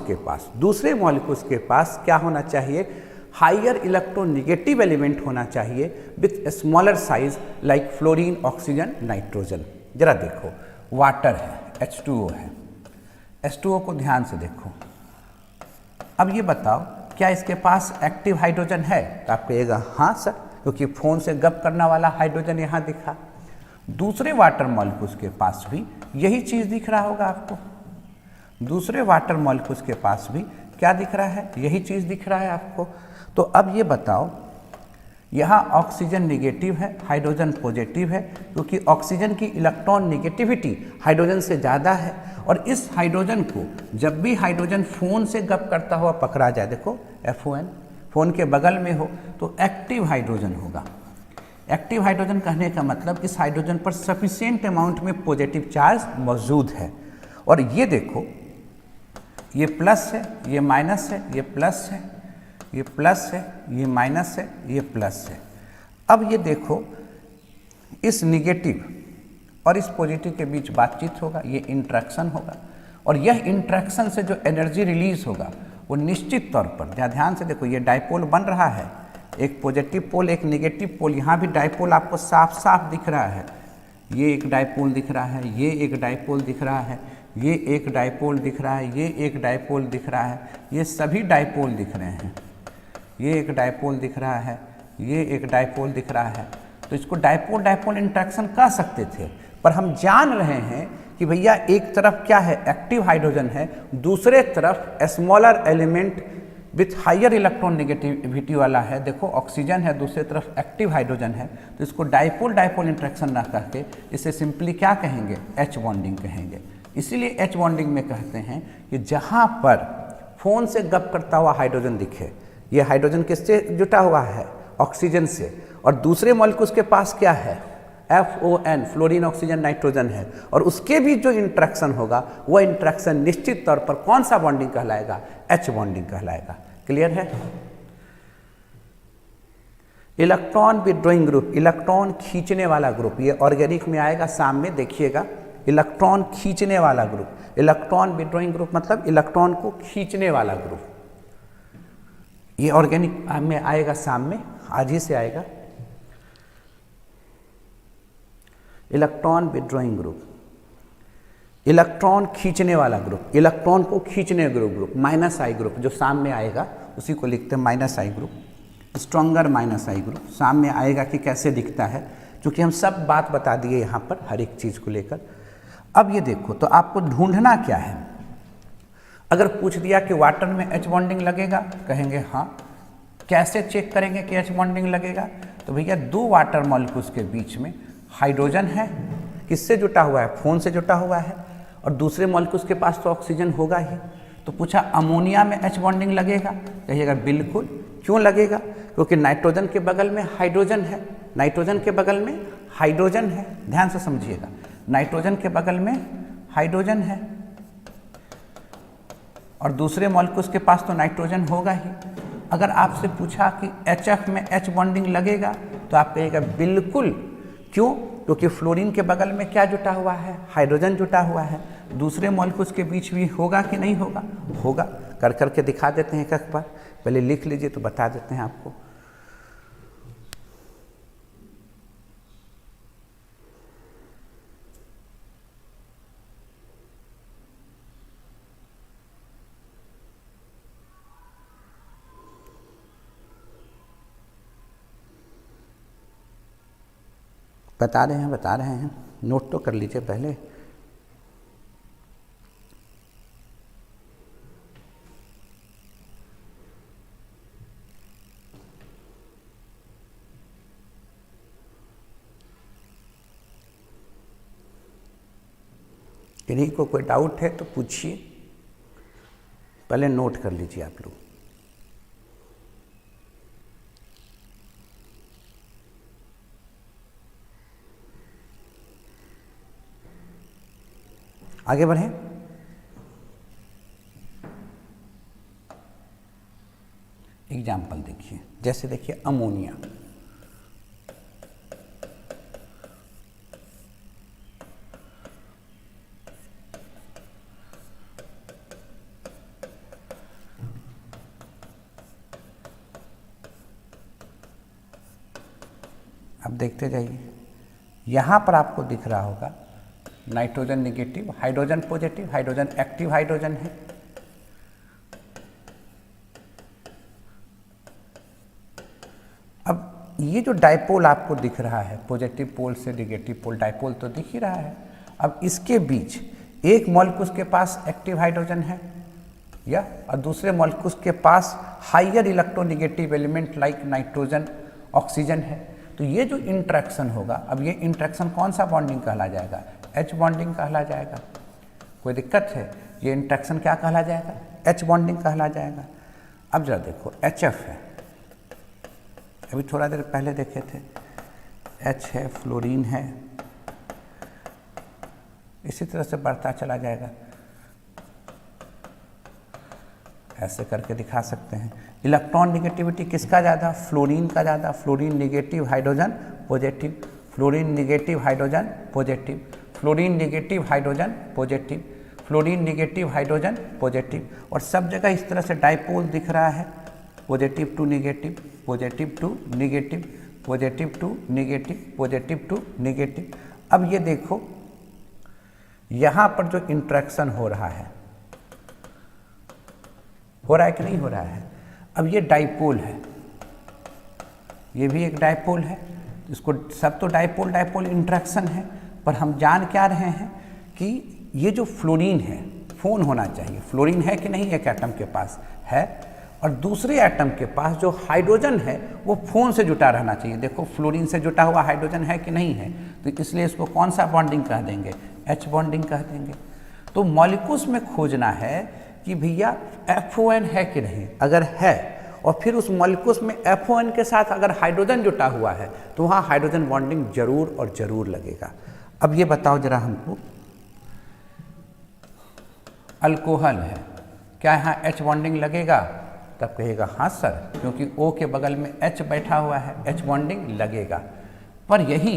के पास क्या होना चाहिए? हाइयर इलेक्ट्रोनेगेटिव एलिमेंट होना चाहिए with smaller size like fluorine, oxygen, nitrogen. जरा देखो, वाटर है, H2O है, H2O को ध्यान से देखो। अब ये बताओ क्या इसके पास एक्टिव हाइड्रोजन है? तो आप कहिएगा हाँ सर, क्योंकि फोन से गप करने वाला हाइड्रोजन यहाँ दिखा। दूसरे वाटर मॉलिक्यूल्स के पास भी यही चीज दिख रहा होगा आपको। दूसरे वाटर मॉलिक्यूल्स के पास भी क्या दिख रहा है? यही चीज दिख रहा है आपको। तो अब ये बताओ, यहाँ ऑक्सीजन निगेटिव है, हाइड्रोजन पॉजिटिव है, क्योंकि ऑक्सीजन की इलेक्ट्रॉन नेगेटिविटी हाइड्रोजन से ज़्यादा है। और इस हाइड्रोजन को जब भी हाइड्रोजन फोन से गप करता हुआ पकड़ा जाए, देखो FON फोन के बगल में हो तो एक्टिव हाइड्रोजन होगा। एक्टिव हाइड्रोजन कहने का मतलब इस हाइड्रोजन पर सफिशिएंट अमाउंट में पॉजिटिव चार्ज मौजूद है। और ये देखो, ये प्लस है, ये माइनस है, ये प्लस है, ये प्लस है, ये माइनस है, ये प्लस है। अब ये देखो, इस निगेटिव और इस पॉजिटिव के बीच बातचीत होगा, ये इंट्रैक्शन होगा। और यह इंट्रैक्शन से जो एनर्जी रिलीज होगा वो निश्चित तौर पर, ध्यान से देखो, ये डाइपोल बन रहा है, एक पॉजिटिव पोल, एक निगेटिव पोल। यहाँ भी डाइपोल आपको साफ साफ दिख रहा है। ये एक डाइपोल दिख रहा है, ये एक डाइपोल दिख रहा है, ये एक डाइपोल दिख रहा है, ये एक डाइपोल दिख रहा है, ये सभी डाइपोल दिख रहे हैं। ये एक डाइपोल दिख रहा है, ये एक डाइपोल दिख रहा है। तो इसको डाइपोल डाइपोल इंट्रैक्शन कह सकते थे, पर हम जान रहे हैं कि भैया एक तरफ क्या है? एक्टिव हाइड्रोजन है, दूसरे तरफ smaller element with higher electron negativity वाला है। देखो ऑक्सीजन है, दूसरी तरफ एक्टिव हाइड्रोजन है। तो इसको डाइपोल डाइपोल इंट्रैक्शन ना कह के इसे सिंपली क्या कहेंगे? H बॉन्डिंग कहेंगे। इसीलिए H बॉन्डिंग में कहते हैं कि जहाँ पर फोन से गप करता हुआ हाइड्रोजन दिखे, ये हाइड्रोजन किससे जुटा हुआ है? ऑक्सीजन से। और दूसरे मॉलिक्यूल्स के पास क्या है? FON फ्लोरीन, ऑक्सीजन, नाइट्रोजन है। और उसके भी जो इंट्रैक्शन होगा वो इंट्रैक्शन निश्चित तौर पर कौन सा बॉन्डिंग कहलाएगा? H बॉन्डिंग कहलाएगा। क्लियर है? इलेक्ट्रॉन विड्रॉइंग ग्रुप, इलेक्ट्रॉन खींचने वाला ग्रुप, ये ऑर्गेनिक में आएगा, सामने देखिएगा। इलेक्ट्रॉन खींचने वाला ग्रुप, इलेक्ट्रॉन विड्रॉइंग ग्रुप मतलब इलेक्ट्रॉन को खींचने वाला ग्रुप। ये ऑर्गेनिक में आएगा, सामने आज ही से आएगा। इलेक्ट्रॉन विड्रॉइंग ग्रुप, इलेक्ट्रॉन खींचने वाला ग्रुप, इलेक्ट्रॉन को खींचने ग्रुप, -I ग्रुप जो सामने आएगा उसी को लिखते हैं -I group. Stronger -I group सामने आएगा कि कैसे दिखता है, क्योंकि हम सब बात बता दिए यहाँ पर हर एक चीज़ को लेकर। अब ये देखो, तो आपको ढूंढना क्या है? अगर पूछ दिया कि वाटर में H बॉन्डिंग लगेगा, कहेंगे हाँ। कैसे चेक करेंगे कि H बॉन्डिंग लगेगा? तो भैया दो वाटर मॉलिक्यूल्स के बीच में हाइड्रोजन है, किससे जुटा हुआ है? फोन से जुटा हुआ है। और दूसरे मॉलिक्यूल्स के पास तो ऑक्सीजन होगा ही। तो पूछा अमोनिया में H बॉन्डिंग लगेगा? कहिएगा बिल्कुल। क्यों लगेगा? क्योंकि नाइट्रोजन के बगल में हाइड्रोजन है, नाइट्रोजन के बगल में हाइड्रोजन है। ध्यान से समझिएगा, नाइट्रोजन के बगल में हाइड्रोजन है और दूसरे मॉलिक्यूल्स के पास तो नाइट्रोजन होगा ही। अगर आपसे पूछा कि HF में H बॉन्डिंग लगेगा तो आप कहिएगा बिल्कुल। क्यों? क्योंकि फ्लोरीन के बगल में क्या जुटा हुआ है? हाइड्रोजन जुटा हुआ है। दूसरे मॉलिक्यूल्स के बीच भी होगा कि नहीं होगा? होगा। कर करके दिखा देते हैं एक बार, पहले लिख लीजिए तो बता देते हैं आपको। बता रहे हैं, नोट तो कर लीजिए पहले। किन्हीं को कोई डाउट है तो पूछिए, पहले नोट कर लीजिए आप लोग। आगे बढ़ें। एग्जाम्पल देखिए, जैसे देखिए अमोनिया। अब देखते जाइए, यहाँ पर आपको दिख रहा होगा nitrogen negative, hydrogen positive, hydrogen active hydrogen है। अब ये जो डाइपोल आपको दिख रहा है, पॉजिटिव पोल से निगेटिव पोल, डाइपोल तो दिख ही रहा है। अब इसके बीच एक मॉलिक्यूल के पास एक्टिव हाइड्रोजन है या और दूसरे मॉलिक्यूल के पास higher electronegative element like nitrogen, oxygen है। तो ये जो इंट्रैक्शन होगा, अब ये इंट्रैक्शन कौन सा बॉन्डिंग कहला जाएगा? एच बॉन्डिंग कहला जाएगा। कोई दिक्कत है? ये इंट्रैक्शन क्या कहला जाएगा? एच बॉन्डिंग कहला जाएगा। अब जरा देखो, HF है, अभी थोड़ा देर पहले देखे थे, H है, फ्लोरीन है, इसी तरह से बढ़ता चला जाएगा। ऐसे करके दिखा सकते हैं। इलेक्ट्रॉन निगेटिविटी किसका ज़्यादा? फ्लोरीन का ज़्यादा। Fluorine negative, hydrogen positive, fluorine negative, hydrogen positive, fluorine negative, hydrogen positive, fluorine negative, hydrogen positive. और सब जगह इस तरह से डाइपोल दिख रहा है, positive to negative, positive to negative, positive to negative, positive to negative. अब ये देखो, यहाँ पर जो इंट्रैक्शन हो रहा है कि नहीं हो रहा है? अब ये डाइपोल है, ये भी एक डाइपोल है, इसको सब तो डाइपोल डाइपोल इंट्रैक्शन है। पर हम जान क्या रहे हैं कि ये जो फ्लोरीन है, फोन होना चाहिए। फ्लोरीन है कि नहीं? एक एटम के पास है, और दूसरे एटम के पास जो हाइड्रोजन है वो फोन से जुटा रहना चाहिए। देखो, फ्लोरीन से जुटा हुआ हाइड्रोजन है कि नहीं है? तो इसलिए इसको कौन सा बॉन्डिंग कह देंगे? एच बॉन्डिंग कह देंगे। तो मॉलिक्यूल्स में खोजना है कि भैया FON है कि नहीं। अगर है और फिर उस मॉलिक्यूल्स में FON के साथ अगर हाइड्रोजन जुटा हुआ है तो वहाँ हाइड्रोजन बॉन्डिंग जरूर और जरूर लगेगा। अब ये बताओ जरा हमको, अल्कोहल है, क्या यहाँ H बॉन्डिंग लगेगा? तब कहेगा हाँ सर, क्योंकि O के बगल में H बैठा हुआ है, H बॉन्डिंग लगेगा। पर यही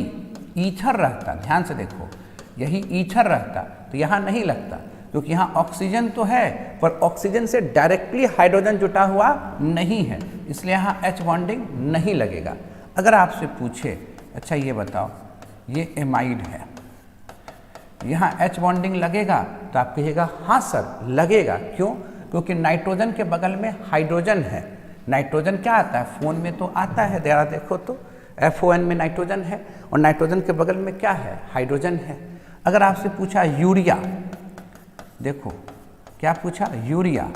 ईथर रहता, ध्यान से देखो, यही ईथर रहता तो यहाँ नहीं लगता, क्योंकि यहाँ ऑक्सीजन तो है पर ऑक्सीजन से डायरेक्टली हाइड्रोजन जुटा हुआ नहीं है, इसलिए यहाँ H बॉन्डिंग नहीं लगेगा। अगर आपसे पूछे, अच्छा ये बताओ, ये एमाइड है, यहाँ H बॉन्डिंग लगेगा? तो आप कहिएगा हाँ सर लगेगा। क्यों? क्योंकि नाइट्रोजन के बगल में हाइड्रोजन है। नाइट्रोजन क्या आता है? फोन में तो आता है, जरा देखो तो, FON में नाइट्रोजन है और नाइट्रोजन के बगल में क्या है? हाइड्रोजन है। अगर आपसे पूछा यूरिया, देखो क्या पूछा? यूरिया,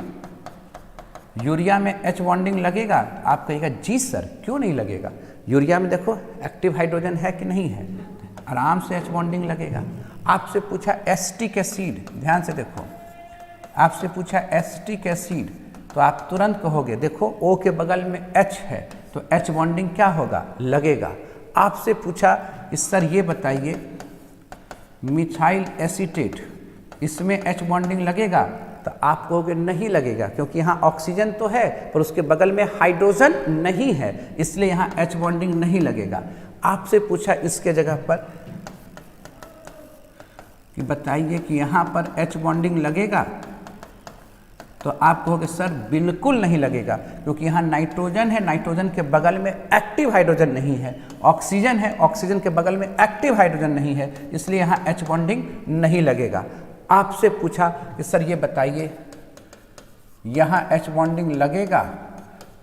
यूरिया में H बॉन्डिंग लगेगा? आप कहिएगा जी सर, क्यों नहीं लगेगा? यूरिया में देखो एक्टिव हाइड्रोजन है कि नहीं है, आराम से H बॉन्डिंग लगेगा। आपसे पूछा एसिटिक एसिड, ध्यान से देखो, आपसे पूछा एसिटिक एसिड, तो आप तुरंत कहोगे देखो O के बगल में H है तो H बॉन्डिंग क्या होगा? लगेगा। आपसे पूछा कि सर ये बताइए मिथाइल एसीटेट, इसमें H बॉन्डिंग लगेगा? तो आप कहोगे नहीं लगेगा, क्योंकि यहाँ ऑक्सीजन तो है पर उसके बगल में हाइड्रोजन नहीं है, इसलिए यहाँ H बॉन्डिंग नहीं लगेगा। आपसे पूछा इसके जगह पर कि बताइए कि यहाँ पर H बॉन्डिंग लगेगा? तो आप कहोगे सर बिल्कुल नहीं लगेगा, क्योंकि यहाँ नाइट्रोजन है, नाइट्रोजन के बगल में एक्टिव हाइड्रोजन नहीं है, ऑक्सीजन है, ऑक्सीजन के बगल में एक्टिव हाइड्रोजन नहीं है, इसलिए यहाँ H बॉन्डिंग नहीं लगेगा। आपसे पूछा कि सर ये बताइए यहाँ H बॉन्डिंग लगेगा?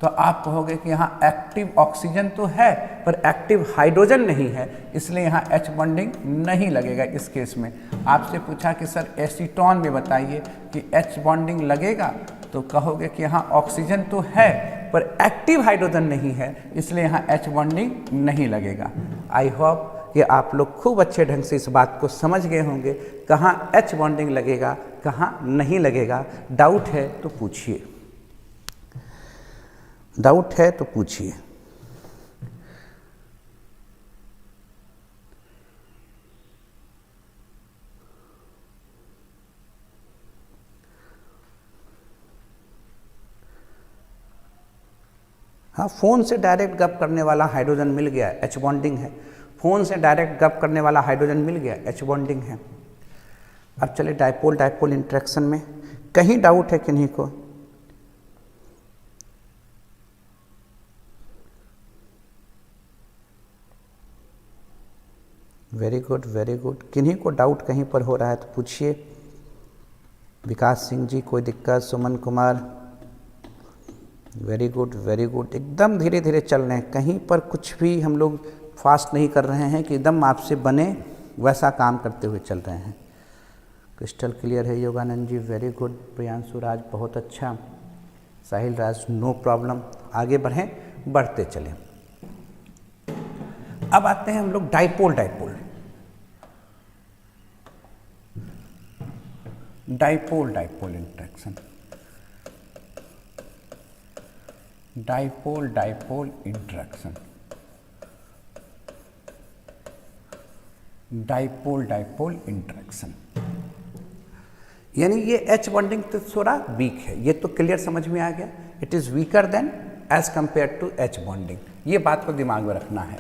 तो तो आप कहोगे कि यहाँ एक्टिव ऑक्सीजन तो है पर एक्टिव हाइड्रोजन नहीं है, इसलिए यहाँ H बॉन्डिंग नहीं लगेगा। इस केस में आपसे पूछा कि सर एसीटोन में बताइए कि H बॉन्डिंग लगेगा, तो कहोगे कि यहाँ ऑक्सीजन तो है पर एक्टिव हाइड्रोजन नहीं है, इसलिए यहाँ H बॉन्डिंग नहीं लगेगा। आई होप कि आप लोग खूब अच्छे ढंग से इस बात को समझ गए होंगे, कहाँ H बॉन्डिंग लगेगा कहाँ नहीं लगेगा। डाउट है तो पूछिए, डाउट है तो पूछिए। हाँ, फ़ोन से डायरेक्ट गप करने वाला हाइड्रोजन मिल गया, H बॉन्डिंग है। फ़ोन से डायरेक्ट गप करने वाला हाइड्रोजन मिल गया, H बॉन्डिंग है। अब चले डाइपोल डाइपोल इंटरेक्शन में, कहीं डाउट है किन्हीं को? Very good very good. किन्हीं को डाउट कहीं पर हो रहा है तो पूछिए। विकास सिंह जी, कोई दिक्कत? Suman Kumar, very good very good. एकदम धीरे धीरे चल रहे हैं, कहीं पर कुछ भी हम लोग फास्ट नहीं कर रहे हैं कि एकदम आपसे बने वैसा काम करते हुए चल रहे हैं। क्रिस्टल क्लियर है योगानंद जी, वेरी गुड। प्रियांशु राज, बहुत अच्छा। साहिल राज, नो प्रॉब्लम। आगे बढ़ें, बढ़ते चलें। अब आते हैं हम लोग dipole dipole dipole dipole interaction. Dipole dipole interaction, dipole dipole interaction, यानी ये H बॉन्डिंग तो थोड़ा वीक है, ये तो क्लियर समझ में आ गया। It is weaker than as compare to H bonding, ये बात को दिमाग में रखना है।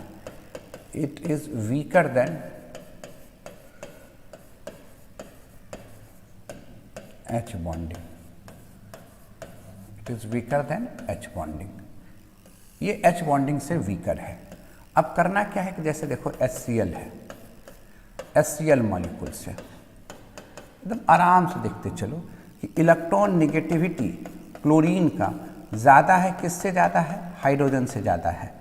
It is weaker than H bonding, it is weaker than H bonding. ये H बॉन्डिंग से वीकर है। अब करना क्या है कि जैसे देखो HCl है, HCl मॉलिक्यूल से एकदम आराम से देखते चलो कि इलेक्ट्रॉन निगेटिविटी क्लोरीन का ज़्यादा है, किससे ज़्यादा है? हाइड्रोजन से ज़्यादा है।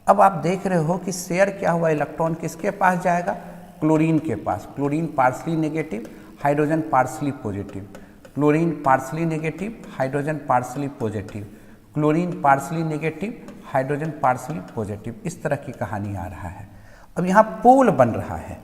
अब आप देख रहे हो कि शेयर क्या हुआ, इलेक्ट्रॉन किसके पास जाएगा? क्लोरीन के पास। Chlorine partially negative, hydrogen partially positive. Chlorine partially negative, hydrogen partially positive. Chlorine partially negative, hydrogen partially positive. इस तरह की कहानी आ रहा है। अब यहाँ पोल बन रहा है,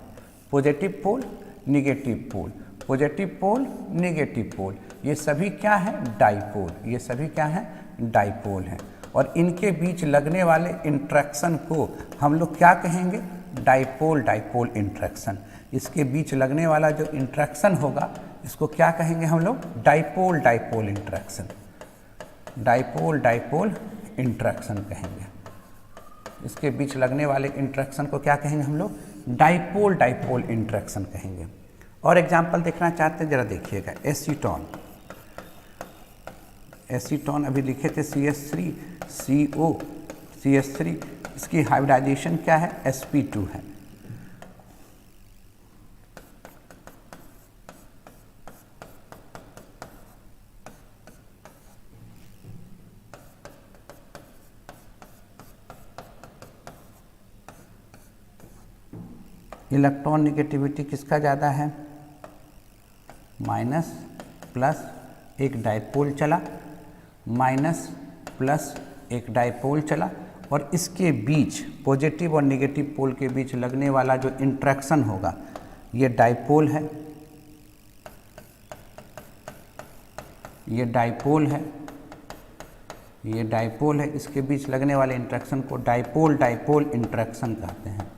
पॉजिटिव पोल, निगेटिव पोल, पॉजिटिव पोल, निगेटिव पोल। ये सभी क्या है? डाइपोल। ये सभी क्या है? डाइपोल हैं। और इनके बीच लगने वाले इंट्रैक्शन को हम लोग क्या कहेंगे? Dipole dipole interaction. इसके बीच लगने वाला जो इंट्रैक्शन होगा इसको क्या कहेंगे हम लोग? Dipole dipole interaction. Dipole dipole interaction कहेंगे। इसके बीच लगने वाले इंट्रैक्शन को क्या कहेंगे हम लोग? डाइपोल डाइपोल इंट्रैक्शन कहेंगे। और एग्जाम्पल देखना चाहते हैं, जरा देखिएगा। एसीटोन, एसीटोन अभी लिखे थे CH3 CO CH3, इसकी हाइब्रिडाइजेशन क्या है? sp2 है। इलेक्ट्रॉन निगेटिविटी किसका ज़्यादा है? माइनस प्लस एक डाइपोल चला, माइनस प्लस एक डाइपोल चला, और इसके बीच पॉजिटिव और नेगेटिव पोल के बीच लगने वाला जो इंट्रैक्शन होगा ये डाइपोल है, ये डाइपोल है, ये डाइपोल है। इसके बीच लगने वाले इंट्रैक्शन को डाइपोल डाइपोल इंट्रैक्शन कहते हैं।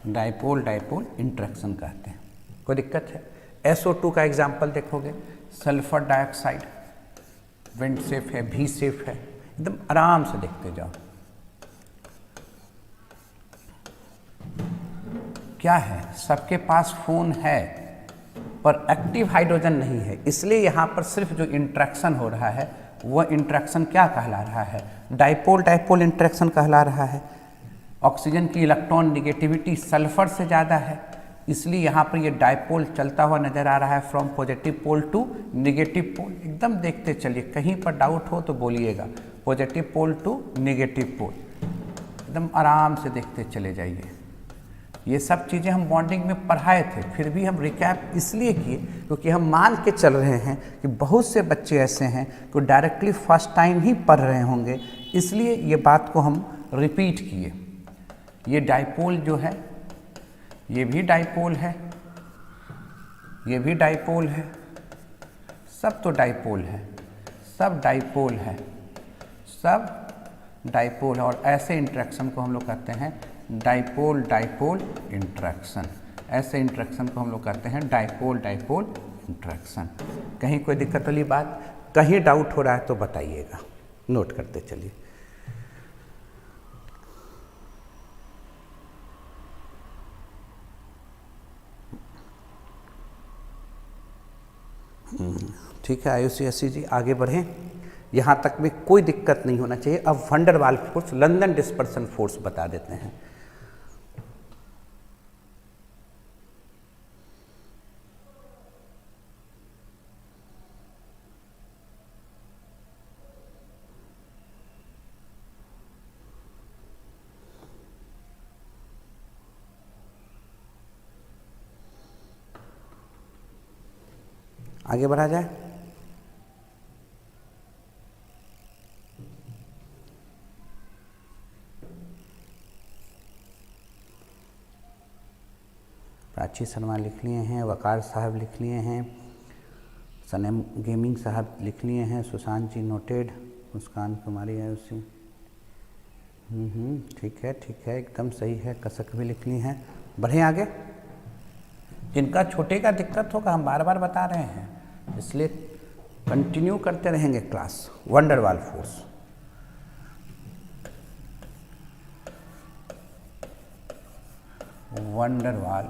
डाइपोल डाइपोल इंट्रैक्शन कहते हैं। कोई दिक्कत है? SO2 का एग्जाम्पल देखोगे, सल्फर डाइऑक्साइड, विंड सेफ है, भी सेफ है। एकदम आराम से देखते जाओ। क्या है? सबके पास फोन है पर एक्टिव हाइड्रोजन नहीं है, इसलिए यहाँ पर सिर्फ जो इंट्रैक्शन हो रहा है वह इंट्रैक्शन क्या कहला रहा है? डाइपोल डाइपोल इंट्रैक्शन कहला रहा है। ऑक्सीजन की इलेक्ट्रॉन निगेटिविटी सल्फर से ज़्यादा है, इसलिए यहाँ पर ये डायपोल चलता हुआ नजर आ रहा है from positive pole to negative pole. एकदम देखते चलिए, कहीं पर डाउट हो तो बोलिएगा। Positive pole to negative pole, एकदम आराम से देखते चले जाइए। ये सब चीज़ें हम बॉन्डिंग में पढ़ाए थे, फिर भी हम रिकैप इसलिए किए क्योंकि हम मान के चल रहे हैं कि बहुत से बच्चे ऐसे हैं जो डायरेक्टली फर्स्ट टाइम ही पढ़ रहे होंगे, इसलिए ये बात को हम रिपीट किए। ये डायपोल जो है, ये भी डायपोल है, ये भी डायपोल है, सब तो डायपोल है, सब डायपोल है, सब डायपोल है। और ऐसे इंटरेक्शन को हम लोग कहते हैं डायपोल डायपोल इंटरेक्शन। ऐसे इंटरेक्शन को हम लोग कहते हैं डायपोल डायपोल इंटरेक्शन। कहीं कोई दिक्कत वाली बात, कहीं डाउट हो रहा है तो बताइएगा, नोट करते चलिए। ठीक है आयुषी अस्सी जी, आगे बढ़ें। यहाँ तक में कोई दिक्कत नहीं होना चाहिए। अब वंडर वाल फोर्स, लंदन डिस्पर्सन फोर्स बता देते हैं। आगे बढ़ा जाए। प्राची शर्मा लिख लिए हैं, वकार साहब लिख लिए हैं, सनम गेमिंग साहब लिख लिए हैं, सुशांत जी नोटेड, मुस्कान कुमारी है उसी। ठीक है एकदम सही है। कसक भी लिख ली हैं। बढ़ें आगे। जिनका छोटे का दिक्कत होगा हम बार बार बता रहे हैं, इसलिए कंटिन्यू करते रहेंगे क्लास। वंडर वाल फोर्स, वंडर वाल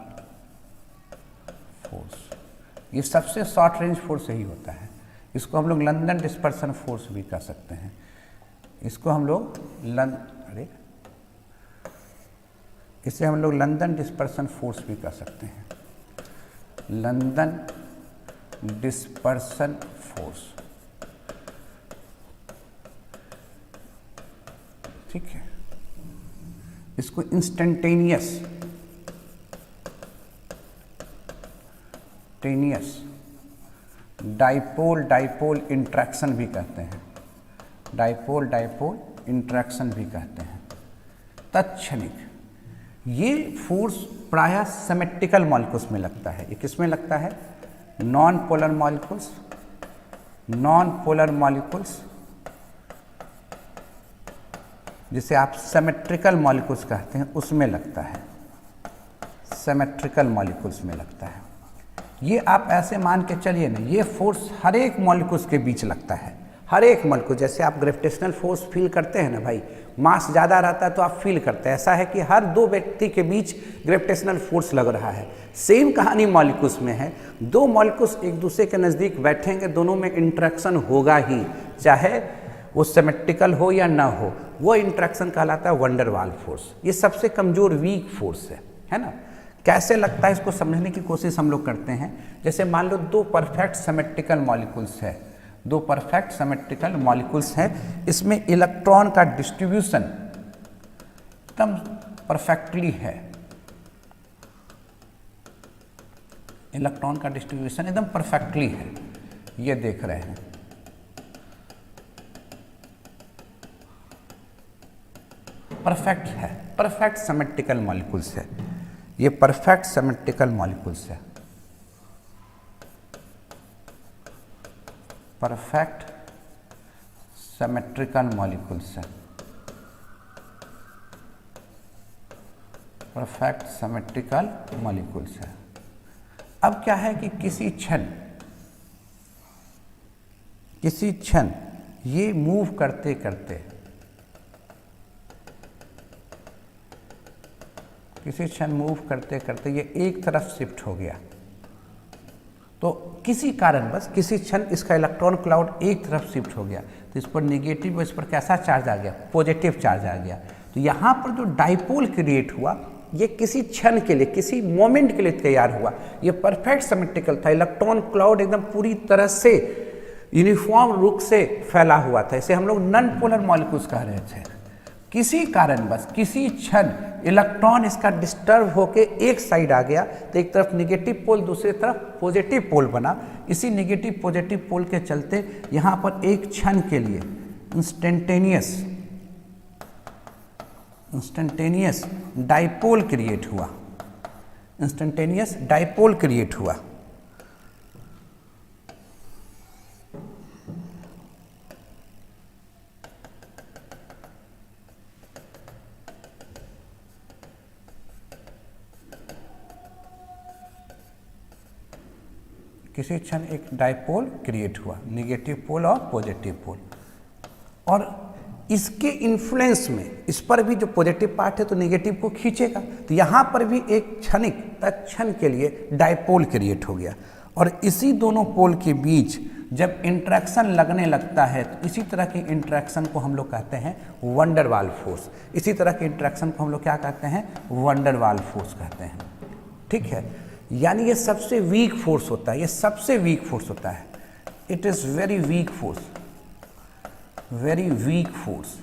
फोर्स ये सबसे शॉर्ट रेंज फोर्स यही होता है। इसको हम लोग लंदन डिस्पर्सन फोर्स भी कह सकते हैं। इसको हम लोग इसे हम लोग लंदन डिस्पर्सन फोर्स भी कह सकते हैं। लंदन डिस्पर्सन फोर्स, ठीक है। इसको इंस्टेंटेनियस डाइपोल डाइपोल इंट्रैक्शन भी कहते हैं। डाइपोल डाइपोल इंट्रैक्शन भी कहते हैं। तत्क्षणिक ये फोर्स प्रायः सिमेट्रिकल मॉलिक्यूल्स में लगता है। ये किस में लगता है? Non polar molecules, non polar molecules जिसे आप सिमेट्रिकल मॉलिक्यूल्स कहते हैं, उसमें लगता है। सिमेट्रिकल मॉलिक्यूल्स में लगता है। ये आप ऐसे मान के चलिए ना, ये फोर्स हर एक मॉलिक्यूल्स के बीच लगता है। हर एक मॉलिक्यूल, जैसे आप ग्रेविटेशनल फोर्स फील करते हैं ना भाई, मास ज़्यादा रहता है तो आप फील करते हैं। ऐसा है कि हर दो व्यक्ति के बीच ग्रेविटेशनल फोर्स लग रहा है। सेम कहानी मॉलिक्यूल्स में है। दो मॉलिक्यूल्स एक दूसरे के नज़दीक बैठेंगे, दोनों में इंट्रैक्शन होगा ही, चाहे वो सिमेट्रिकल हो या ना हो। वो इंट्रैक्शन कहलाता है वंडर वाल फोर्स। ये सबसे कमज़ोर वीक फोर्स है ना। कैसे लगता है इसको समझने की कोशिश हम लोग करते हैं। जैसे मान लो दो परफेक्ट सिमेट्रिकल मॉलिक्यूल्स है, दो परफेक्ट सिमेट्रिकल मॉलिक्यूल्स हैं, इसमें इलेक्ट्रॉन का डिस्ट्रीब्यूशन एकदम परफेक्टली है। इलेक्ट्रॉन का डिस्ट्रीब्यूशन एकदम परफेक्टली है, ये देख रहे हैं। परफेक्ट है, परफेक्ट सिमेट्रिकल मॉलिक्यूल्स है। ये परफेक्ट सिमेट्रिकल मॉलिक्यूल्स है। परफेक्ट सिमेट्रिकल मॉलिक्यूल्स है। परफेक्ट सिमेट्रिकल मॉलिक्यूल्स है। अब क्या है कि किसी क्षण ये मूव करते करते, किसी क्षण मूव करते करते ये एक तरफ शिफ्ट हो गया, तो किसी कारणवश किसी क्षण इसका इलेक्ट्रॉन क्लाउड एक तरफ शिफ्ट हो गया, तो इस पर नेगेटिव, इस पर कैसा चार्ज आ गया? पॉजिटिव चार्ज आ गया। तो यहाँ पर जो डाइपोल क्रिएट हुआ ये किसी क्षण के लिए, किसी मोमेंट के लिए तैयार हुआ। ये परफेक्ट सिमेट्रिकल था, इलेक्ट्रॉन क्लाउड एकदम पूरी तरह से यूनिफॉर्म रूप से फैला हुआ था। इसे हम लोग नॉन पोलर मॉलिक्यूल्स कह रहे थे। किसी कारणवश किसी क्षण इलेक्ट्रॉन इसका डिस्टर्ब होके एक साइड आ गया, तो एक तरफ निगेटिव पोल, दूसरी तरफ पॉजिटिव पोल बना। इसी निगेटिव पॉजिटिव पोल के चलते यहाँ पर एक क्षण के लिए इंस्टेंटेनियस डाइपोल क्रिएट हुआ, इंस्टेंटेनियस डाइपोल क्रिएट हुआ। किसी क्षण एक डाइपोल क्रिएट हुआ, नेगेटिव पोल और पॉजिटिव पोल, और इसके इन्फ्लुएंस में इस पर भी जो पॉजिटिव पार्ट है तो नेगेटिव को खींचेगा, तो यहाँ पर भी एक क्षणिक तत्क्षण के लिए डाइपोल क्रिएट हो गया। और इसी दोनों पोल के बीच जब इंट्रैक्शन लगने लगता है तो इसी तरह की इंट्रैक्शन को हम लोग कहते हैं वंडर वाल फोर्स। इसी तरह के इंट्रैक्शन को हम लोग क्या कहते हैं? वंडर वाल फोर्स कहते हैं। ठीक है, यानी ये सबसे वीक फोर्स होता है, ये सबसे वीक फोर्स होता है। It is very weak force, very weak force,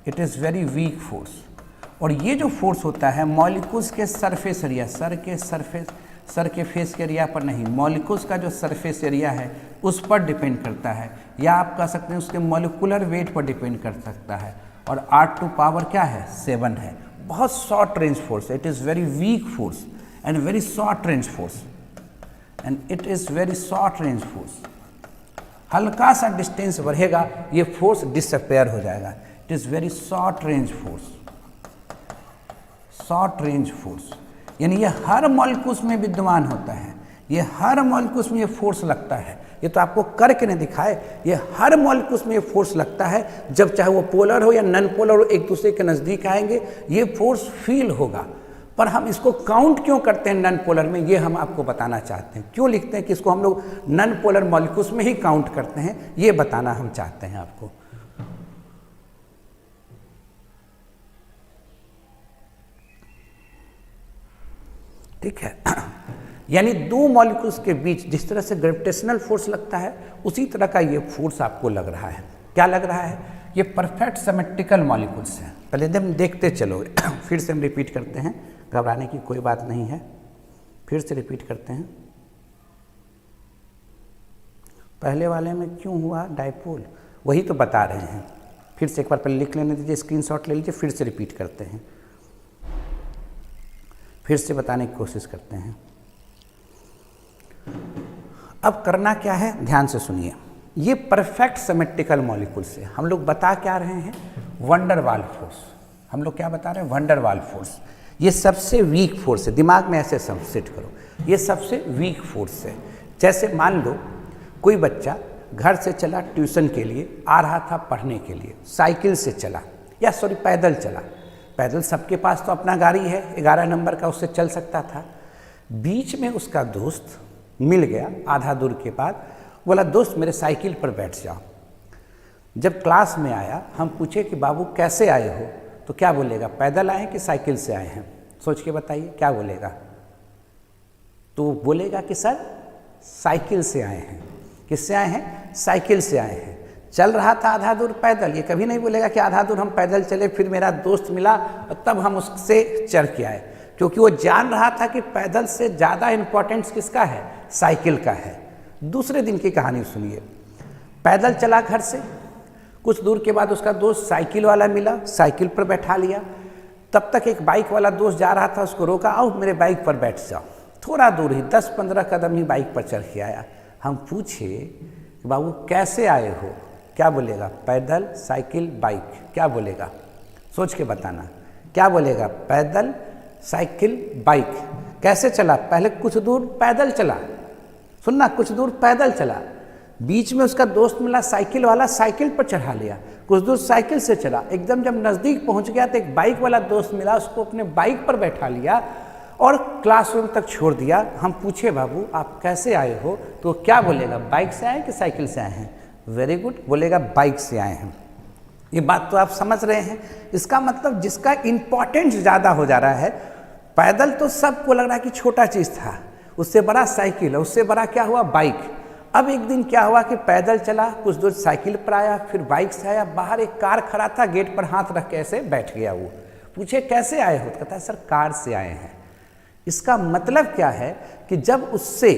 it is very weak force. और ये जो फोर्स होता है मॉलिक्यूल्स के सरफेस एरिया, सर के फेस के एरिया पर नहीं, मॉलिक्यूल्स का जो सरफेस एरिया है उस पर डिपेंड करता है, या आप कह सकते हैं उसके मॉलिक्यूलर वेट पर डिपेंड कर सकता है। और 8 टू पावर क्या है? 7 है। बहुत शॉर्ट रेंज फोर्स है। It is very weak force and very short range force, and it is very short range force। हल्का सा डिस्टेंस बढ़ेगा ये फोर्स डिसअपेयर हो जाएगा। It is very short range force, short range force, यानी ये हर मॉलिक्यूल्स में विद्यमान होता है, ये हर मॉलिक्यूल्स में ये फोर्स लगता है। ये तो आपको करके नहीं दिखाए, ये हर मॉलिक्यूल्स में ये फोर्स लगता है। जब चाहे वो पोलर हो या नॉन पोलर हो, एक दूसरे के नज़दीक आएंगे ये फोर्स फील होगा। पर हम इसको काउंट क्यों करते हैं नॉन पोलर में, ये हम आपको बताना चाहते हैं। क्यों लिखते हैं कि इसको हम लोग नॉन पोलर मॉलिक्यूल्स में ही काउंट करते हैं, ये बताना हम चाहते हैं आपको। ठीक है, यानी दो मॉलिक्यूल्स के बीच जिस तरह से ग्रेविटेशनल फोर्स लगता है उसी तरह का ये फोर्स आपको लग रहा है। क्या लग रहा है? ये परफेक्ट सिमेट्रिकल मॉलिक्यूल्स हैं। पहले हम देखते चलो फिर से हम रिपीट करते हैं, घबराने की कोई बात नहीं है। फिर से रिपीट करते हैं। पहले वाले में क्यों हुआ डाइपोल, वही तो बता रहे हैं। फिर से एक बार पहले लिख लेने दीजिए, स्क्रीनशॉट ले लीजिए, फिर से रिपीट करते हैं, फिर से बताने की कोशिश करते हैं। अब करना क्या है, ध्यान से सुनिए। ये परफेक्ट सिमेट्रिकल मॉलिक्यूल्स है। हम लोग बता क्या रहे हैं? वंडर वाल फोर्स। हम लोग क्या बता रहे हैं? वंडर वाल फोर्स। ये सबसे वीक फोर्स है। दिमाग में ऐसे सेट करो, ये सबसे वीक फोर्स है। जैसे मान लो कोई बच्चा घर से चला ट्यूशन के लिए, आ रहा था पढ़ने के लिए, साइकिल से चला या पैदल चला। पैदल सबके पास तो अपना गाड़ी है, 11 नंबर का, उससे चल सकता था। बीच में उसका दोस्त मिल गया आधा दूर के बाद, बोला दोस्त मेरे साइकिल पर बैठ जाओ। जब क्लास में आया, हम पूछे कि बाबू कैसे आए हो, तो क्या बोलेगा? पैदल आए कि साइकिल से आए हैं? सोच के बताइए क्या बोलेगा? तो बोलेगा कि सर साइकिल से आए हैं। किससे आए हैं? साइकिल से आए हैं। चल रहा था आधा दूर पैदल। ये कभी नहीं बोलेगा कि आधा दूर हम पैदल चले, फिर मेरा दोस्त मिला और तब हम उससे चढ़ के आए, क्योंकि वो जान रहा था कि पैदल से ज़्यादा इम्पोर्टेंस किसका है? साइकिल का है। दूसरे दिन की कहानी सुनिए। पैदल चला घर से, कुछ दूर के बाद उसका दोस्त साइकिल वाला मिला, साइकिल पर बैठा लिया। तब तक एक बाइक वाला दोस्त जा रहा था, उसको रोका, आओ मेरे बाइक पर बैठ जाओ। थोड़ा दूर ही 10-15 कदम ही बाइक पर चढ़ के आया। हम पूछे कि बाबू कैसे आए हो? क्या बोलेगा? पैदल, साइकिल, बाइक। क्या बोलेगा? सोच के बताना, क्या बोलेगा? पैदल, साइकिल, बाइक। कैसे चला? पहले कुछ दूर पैदल चला, सुनना, कुछ दूर पैदल चला, बीच में उसका दोस्त मिला साइकिल वाला, साइकिल पर चढ़ा लिया, कुछ दूर साइकिल से चला, एकदम जब नज़दीक पहुंच गया तो एक बाइक वाला दोस्त मिला, उसको अपने बाइक पर बैठा लिया और क्लासरूम तक छोड़ दिया। हम पूछे बाबू आप कैसे आए हो, तो क्या बोलेगा? बाइक से आए कि साइकिल से आए हैं? वेरी गुड, बोलेगा बाइक से आए हैं। ये बात तो आप समझ रहे हैं। इसका मतलब जिसका इम्पोर्टेंस ज़्यादा हो जा रहा है, पैदल तो सबको लग रहा है कि छोटा चीज़ था, उससे बड़ा साइकिल है, उससे बड़ा क्या हुआ बाइक। अब एक दिन क्या हुआ कि पैदल चला, कुछ दूर साइकिल पर आया, फिर बाइक से आया, बाहर एक कार खड़ा था, गेट पर हाथ रख के ऐसे बैठ गया। वो पूछे कैसे आए हो, तो कहता है सर कार से आए हैं। इसका मतलब क्या है कि जब उससे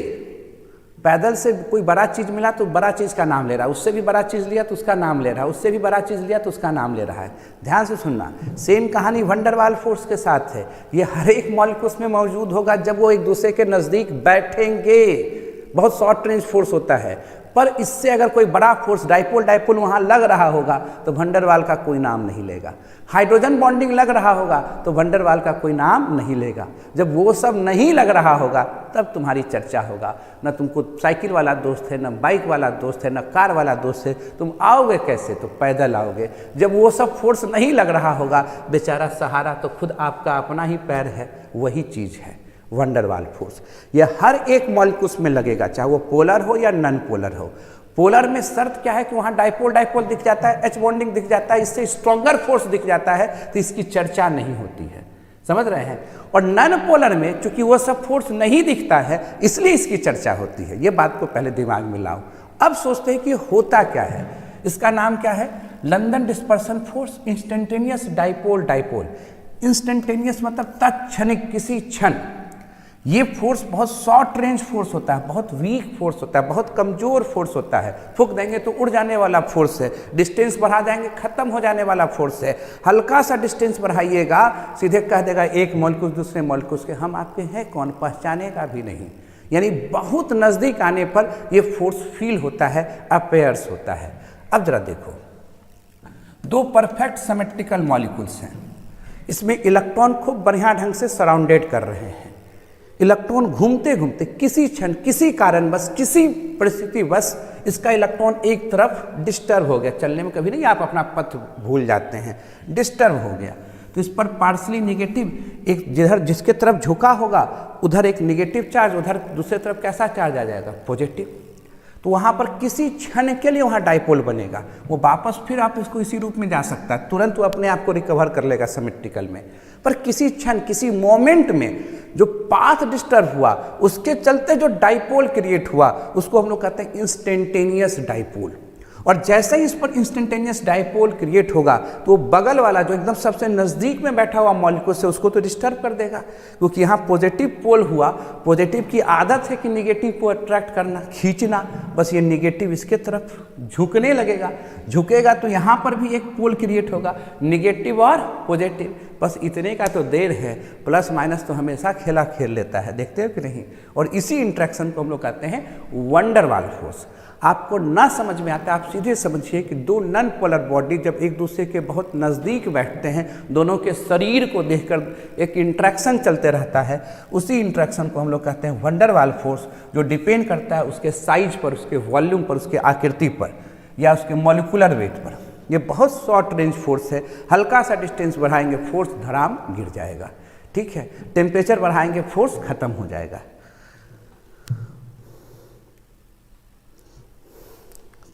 पैदल से कोई बड़ा चीज़ मिला तो बड़ा चीज़ का नाम ले रहा है, उससे भी बड़ा चीज़ लिया तो उसका नाम ले रहा है, उससे भी बड़ा चीज़ लिया तो उसका नाम ले रहा है। ध्यान से सुनना, सेम कहानी वंडरवाल फोर्स के साथ है। ये हर एक मॉलिक्यूल्स में मौजूद होगा जब वो एक दूसरे के नज़दीक बैठेंगे। बहुत शॉर्ट रेंज फोर्स होता है, पर इससे अगर कोई बड़ा फोर्स डाइपोल डाइपोल वहाँ लग रहा होगा तो वंडरवाल का कोई नाम नहीं लेगा। हाइड्रोजन बॉन्डिंग लग रहा होगा तो वंडरवाल का कोई नाम नहीं लेगा। जब वो सब नहीं लग रहा होगा तब तुम्हारी चर्चा होगा। न तुमको साइकिल वाला दोस्त है, न बाइक वाला दोस्त है, न कार वाला दोस्त है। तुम आओगे कैसे, तो पैदल आओगे। जब वो सब फोर्स नहीं लग रहा होगा, बेचारा सहारा तो खुद आपका अपना ही पैर है, वही चीज़ है वंडरवाल फोर्स। यह हर एक मॉलिक्यूल्स में लगेगा, चाहे वो पोलर हो या नॉन पोलर हो। पोलर में शर्त क्या है कि वहाँ डाइपोल डाइपोल दिख जाता है, एच बॉन्डिंग दिख जाता है, इससे स्ट्रॉन्गर फोर्स दिख जाता है, तो इसकी चर्चा नहीं होती है। समझ रहे हैं। और नॉन पोलर में चूंकि वो सब फोर्स नहीं दिखता है, इसलिए इसकी चर्चा होती है। ये बात को पहले दिमाग में लाओ। अब सोचते हैं कि होता क्या है। इसका नाम क्या है, London dispersion force, instantaneous dipole dipole. Instantaneous मतलब तत्क्षणिक, किसी क्षण। ये फोर्स बहुत शॉर्ट रेंज फोर्स होता है, बहुत वीक फोर्स होता है, बहुत कमजोर फोर्स होता है। फूंक देंगे तो उड़ जाने वाला फोर्स है, डिस्टेंस बढ़ा देंगे खत्म हो जाने वाला फोर्स है। हल्का सा डिस्टेंस बढ़ाइएगा, सीधे कह देगा एक मॉलिक्यूल दूसरे मॉलिक्यूल के हम आपके हैं कौन, पहचानेगा भी नहीं। यानी बहुत नज़दीक आने पर ये फोर्स फील होता है, अपेयर्स होता है। अब जरा देखो, दो परफेक्ट सिमेट्रिकल मॉलिक्यूल्स हैं, इसमें इलेक्ट्रॉन खूब बढ़िया ढंग से सराउंडेड कर रहे हैं। इलेक्ट्रॉन घूमते घूमते किसी क्षण, किसी कारणवश, किसी परिस्थितिवश इसका इलेक्ट्रॉन एक तरफ डिस्टर्ब हो गया। चलने में कभी नहीं आप अपना पथ भूल जाते हैं, डिस्टर्ब हो गया तो इस पर पार्शली निगेटिव, एक जिधर जिसके तरफ झुका होगा उधर एक निगेटिव चार्ज, उधर दूसरे तरफ कैसा चार्ज आ जाएगा, पॉजिटिव। तो वहाँ पर किसी क्षण के लिए वहाँ डाइपोल बनेगा, वो वापस फिर आप इसको इसी रूप में जा सकता है, तुरंत वो अपने आप को रिकवर कर लेगा सिमेट्रिकल में। पर किसी क्षण, किसी मोमेंट में जो पाथ डिस्टर्ब हुआ, उसके चलते जो डाइपोल क्रिएट हुआ, उसको हम लोग कहते हैं इंस्टेंटेनियस डाइपोल। और जैसे ही इस पर इंस्टेंटेनियस डाइपोल क्रिएट होगा तो वो बगल वाला जो एकदम सबसे नज़दीक में बैठा हुआ मॉलिक्यूल से उसको तो डिस्टर्ब कर देगा, क्योंकि यहाँ पॉजिटिव पोल हुआ। पॉजिटिव की आदत है कि निगेटिव को अट्रैक्ट करना, खींचना। बस ये निगेटिव इसके तरफ झुकने लगेगा, झुकेगा तो यहाँ पर भी एक पोल क्रिएट होगा, निगेटिव और पॉजिटिव। बस इतने का तो देर है, प्लस माइनस तो हमेशा खेला खेल लेता है, देखते हो कि नहीं। और इसी इंट्रैक्शन को हम लोग कहते हैं वंडरवाल फोर्स। आपको ना समझ में आता, आप सीधे समझिए कि दो नॉन पोलर बॉडी जब एक दूसरे के बहुत नज़दीक बैठते हैं, दोनों के शरीर को देखकर एक इंट्रैक्शन चलते रहता है, उसी इंट्रैक्शन को हम लोग कहते हैं वंडरवाल फोर्स, जो डिपेंड करता है उसके साइज पर, उसके वॉल्यूम पर, उसके आकृति पर या उसके मॉलिक्यूलर वेट पर। ये बहुत शॉर्ट रेंज फोर्स है, हल्का सा डिस्टेंस बढ़ाएंगे फोर्स धड़ाम गिर जाएगा, ठीक है। टेम्परेचर बढ़ाएंगे फोर्स खत्म हो जाएगा।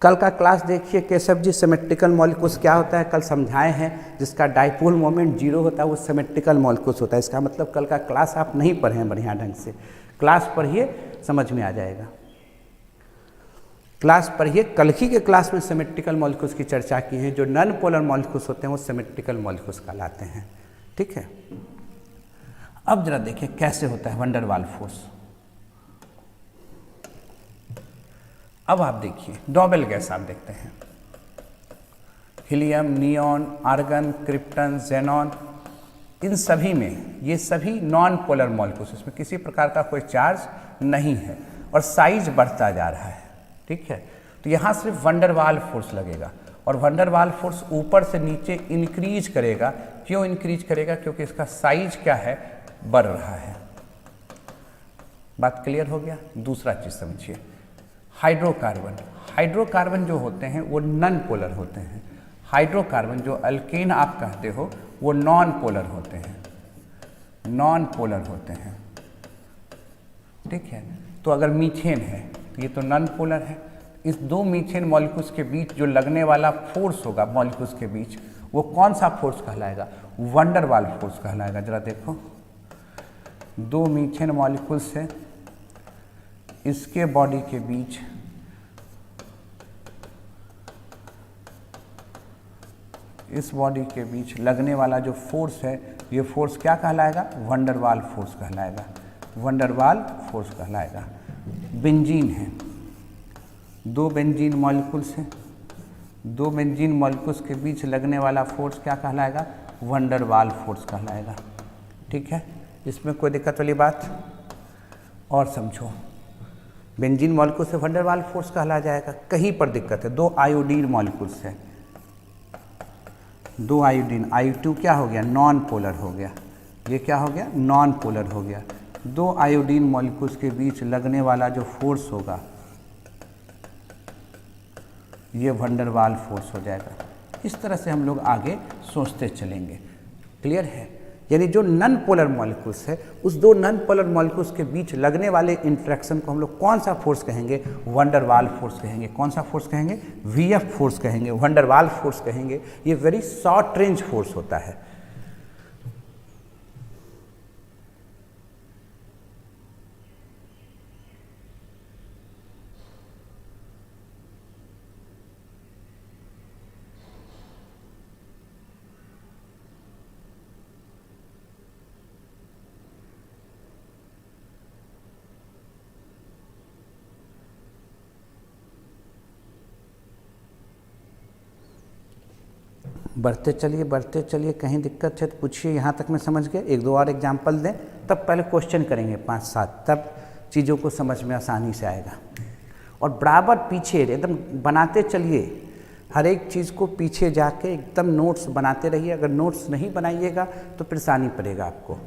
कल का क्लास देखिए केशव जी, सिमेट्रिकल मॉलिक्यूल्स क्या होता है कल समझाए हैं। जिसका डाइपोल मोमेंट जीरो होता है वो सिमेट्रिकल मॉलिक्यूल्स होता है। इसका मतलब कल का क्लास आप नहीं पढ़े हैं बढ़िया ढंग से, क्लास पढ़िए समझ में आ जाएगा। क्लास पढ़िए, कल ही के क्लास में सिमेट्रिकल मॉलिक्यूल्स की चर्चा की है। जो नॉन पोलर मॉलिक्यूल्स होते हैं वो सिमेट्रिकल मॉलिक्यूल्स कहलाते हैं, ठीक है। अब जरा देखिए कैसे होता है वंडरवाल फोर्स। अब आप देखिए नोबेल गैस आप देखते हैं, helium, neon, argon, krypton, xenon, इन सभी में ये सभी नॉन पोलर मॉलिक्यूल्स, इसमें किसी प्रकार का कोई चार्ज नहीं है और साइज बढ़ता जा रहा है, ठीक है। तो यहाँ सिर्फ वंडरवाल फोर्स लगेगा और वंडरवाल फोर्स ऊपर से नीचे इंक्रीज करेगा। क्यों इंक्रीज करेगा? क्योंकि इसका साइज क्या है, बढ़ रहा है। बात क्लियर हो गया। दूसरा चीज समझिए, हाइड्रोकार्बन। हाइड्रोकार्बन जो होते हैं वो नॉन पोलर होते हैं। हाइड्रोकार्बन जो अल्केन आप कहते हो वो नॉन पोलर होते हैं, नॉन पोलर होते हैं, ठीक है। तो अगर मीथेन है तो ये तो नॉन पोलर है, इस दो मीथेन मॉलिक्यूल्स के बीच जो लगने वाला फोर्स होगा मॉलिक्यूल्स के बीच, वो कौन सा फोर्स कहलाएगा? वंडर वाल फोर्स कहलाएगा। जरा देखो, दो मीथेन मॉलिक्यूल्स है, इसके बॉडी के बीच इस बॉडी के बीच लगने वाला जो फोर्स है, ये फोर्स क्या कहलाएगा? वंडर वाल फोर्स कहलाएगा। वंडर वाल फोर्स कहलाएगा। बेंजीन है, दो बेंजीन मॉलिक्यूल्स हैं, दो बेंजीन मॉलिक्यूल्स के बीच लगने वाला फोर्स क्या कहलाएगा? वंडर वाल फोर्स कहलाएगा। ठीक है, इसमें कोई दिक्कत वाली बात? और समझो, बेंजीन मॉलिक्यूल से वंडर वाल फोर्स कहला जाएगा। कहीं पर दिक्कत है, दो आयोडीन मॉलिक्यूल्स है, दो आयोडीन, I2 क्या हो गया? नॉन पोलर हो गया। ये क्या हो गया? नॉन पोलर हो गया। दो आयोडीन मॉलिक्यूल्स के बीच लगने वाला जो फोर्स होगा, ये वंडर वाल फोर्स हो जाएगा। इस तरह से हम लोग आगे सोचते चलेंगे। क्लियर है? यानी जो नॉन पोलर मॉलिक्यूल्स है, उस दो नॉन पोलर मॉलिक्यूल्स के बीच लगने वाले इंटरेक्शन को हम लोग कौन सा फोर्स कहेंगे? वंडर वाल फोर्स कहेंगे। कौन सा फोर्स कहेंगे? VF फोर्स कहेंगे, वंडर वाल फोर्स कहेंगे। ये वेरी शॉर्ट रेंज फोर्स होता है। बढ़ते चलिए, कहीं दिक्कत है तो पूछिए। यहाँ तक मैं समझ गया, एक दो और एग्जाम्पल दें, तब पहले क्वेश्चन करेंगे 5-7, तब चीज़ों को समझ में आसानी से आएगा। और बराबर पीछे एकदम बनाते चलिए, हर एक चीज़ को पीछे जाके एकदम नोट्स बनाते रहिए। अगर नोट्स नहीं बनाइएगा तो परेशानी पड़ेगा आपको।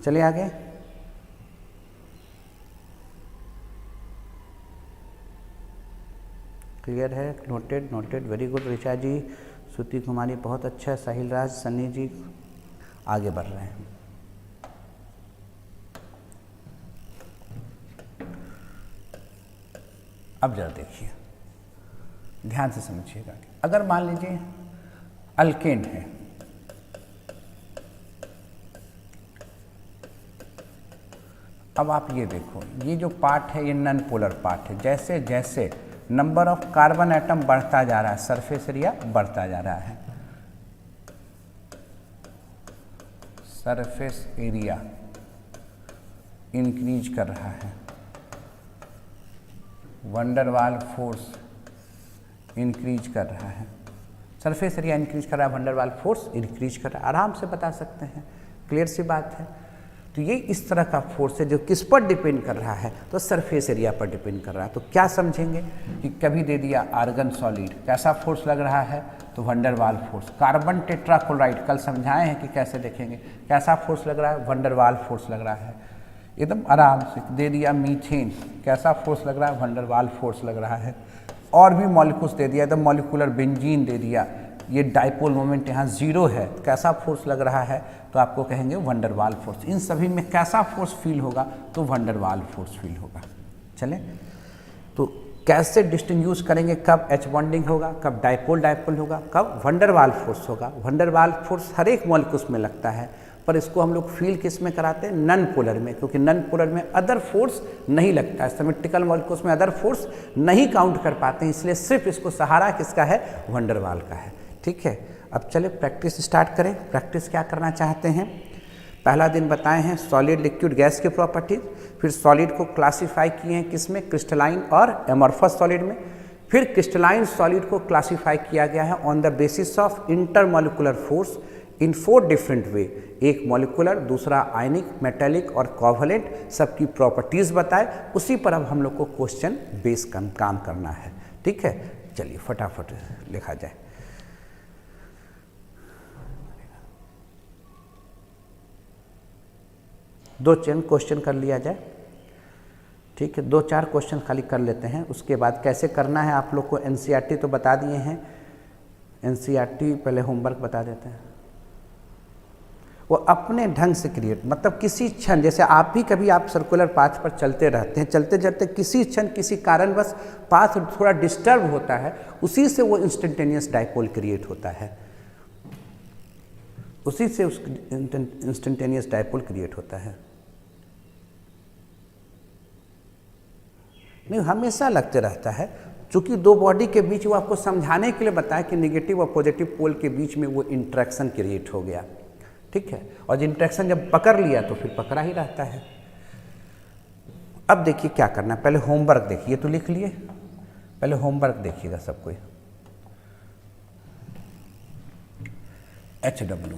चलिए आगे। क्लियर है? नोटेड, वेरी गुड ऋचा जी, श्रुति कुमारी बहुत अच्छा, साहिल राज, सन्नी जी आगे बढ़ रहे हैं। अब जरा देखिए, ध्यान से समझिएगा। अगर मान लीजिए अल्केन है, अब आप ये देखो, ये जो पार्ट है ये नॉन पोलर पार्ट है। जैसे जैसे नंबर ऑफ कार्बन एटम बढ़ता जा रहा है, सरफेस एरिया बढ़ता जा रहा है। सरफेस एरिया इंक्रीज कर रहा है, वंडर वाल फोर्स इंक्रीज कर रहा है। सरफेस एरिया इंक्रीज कर रहा है, वंडर वाल फोर्स इंक्रीज कर रहा है। आराम से बता सकते हैं, क्लियर सी बात है। तो ये इस तरह का फोर्स है जो किस पर डिपेंड कर रहा है? तो सरफेस एरिया पर डिपेंड कर रहा है। तो क्या समझेंगे कि कभी दे दिया आर्गन सॉलिड, कैसा फोर्स लग रहा है? तो वंडर वाल फोर्स। कार्बन टेट्राक्लोराइड कल समझाए हैं कि कैसे देखेंगे, कैसा फोर्स लग रहा है? वंडर वाल फोर्स लग रहा है। एकदम आराम से दे दिया मीथेन, कैसा फोर्स लग रहा है? वंडर वाल फोर्स लग रहा है। और भी मॉलिक्यूल्स दे दिया, एकदम मॉलिक्यूलर बेंजीन दे दिया, ये डाइपोल मोमेंट यहाँ 0 है, कैसा फोर्स लग रहा है? तो आपको कहेंगे वंडर वाल फोर्स। इन सभी में कैसा फोर्स फील होगा? तो वंडर वाल फोर्स फील होगा। चलें, तो कैसे डिस्टिंग्विश करेंगे कब एच बॉन्डिंग होगा, कब डाइपोल डाइपोल होगा, कब वंडर वाल फोर्स होगा? वंडर वाल फोर्स हर एक मॉलिक्यूल्स में लगता है, पर इसको हम लोग फील किस में कराते हैं? नॉन पोलर में, क्योंकि नॉन पोलर में अदर फोर्स नहीं लगता है। सिमेट्रिकल मॉलिक्यूल्स में अदर फोर्स नहीं काउंट कर पाते हैं, इसलिए सिर्फ इसको सहारा किसका है? वंडर वाल का है। ठीक है, अब चले प्रैक्टिस स्टार्ट करें। प्रैक्टिस क्या करना चाहते हैं? पहला दिन बताए हैं सॉलिड लिक्विड गैस की प्रॉपर्टीज, फिर सॉलिड को क्लासिफाई किए हैं किसमें? क्रिस्टलाइन और एमॉर्फस सॉलिड में। फिर क्रिस्टलाइन सॉलिड को क्लासिफाई किया गया है on the basis of intermolecular force in 4 different way. एक मॉलिक्यूलर, दूसरा आयनिक, मेटेलिक और कोवलेंट, सबकी प्रॉपर्टीज बताए। उसी पर अब हम लोग को क्वेश्चन बेस काम करना है। ठीक है, चलिए फटाफट लिखा जाए। दो चैन क्वेश्चन कर लिया जाए। ठीक है, 2-4 क्वेश्चन खाली कर लेते हैं, उसके बाद कैसे करना है आप लोग को एनसीईआरटी तो बता दिए हैं। एनसीईआरटी पहले होमवर्क बता देते हैं। वो अपने ढंग से क्रिएट, मतलब किसी क्षण, जैसे आप भी कभी आप सर्कुलर पाथ पर चलते रहते हैं, चलते चलते किसी क्षण किसी कारणवश पाथ थोड़ा डिस्टर्ब होता है, उसी से वो इंस्टेंटेनियस डायपोल क्रिएट होता है, उसी से उस इंस्टेंटेनियस डायपोल क्रिएट होता है। नहीं, हमेशा लगते रहता है, चूंकि दो बॉडी के बीच, वो आपको समझाने के लिए बताया कि नेगेटिव और पॉजिटिव पोल के बीच में वो इंट्रैक्शन क्रिएट हो गया, ठीक है। और इंट्रैक्शन जब पकड़ लिया तो फिर पकड़ा ही रहता है। अब देखिए क्या करना है, पहले होमवर्क देखिए, तो लिख लिए, पहले होमवर्क देखिएगा सब कोई। HW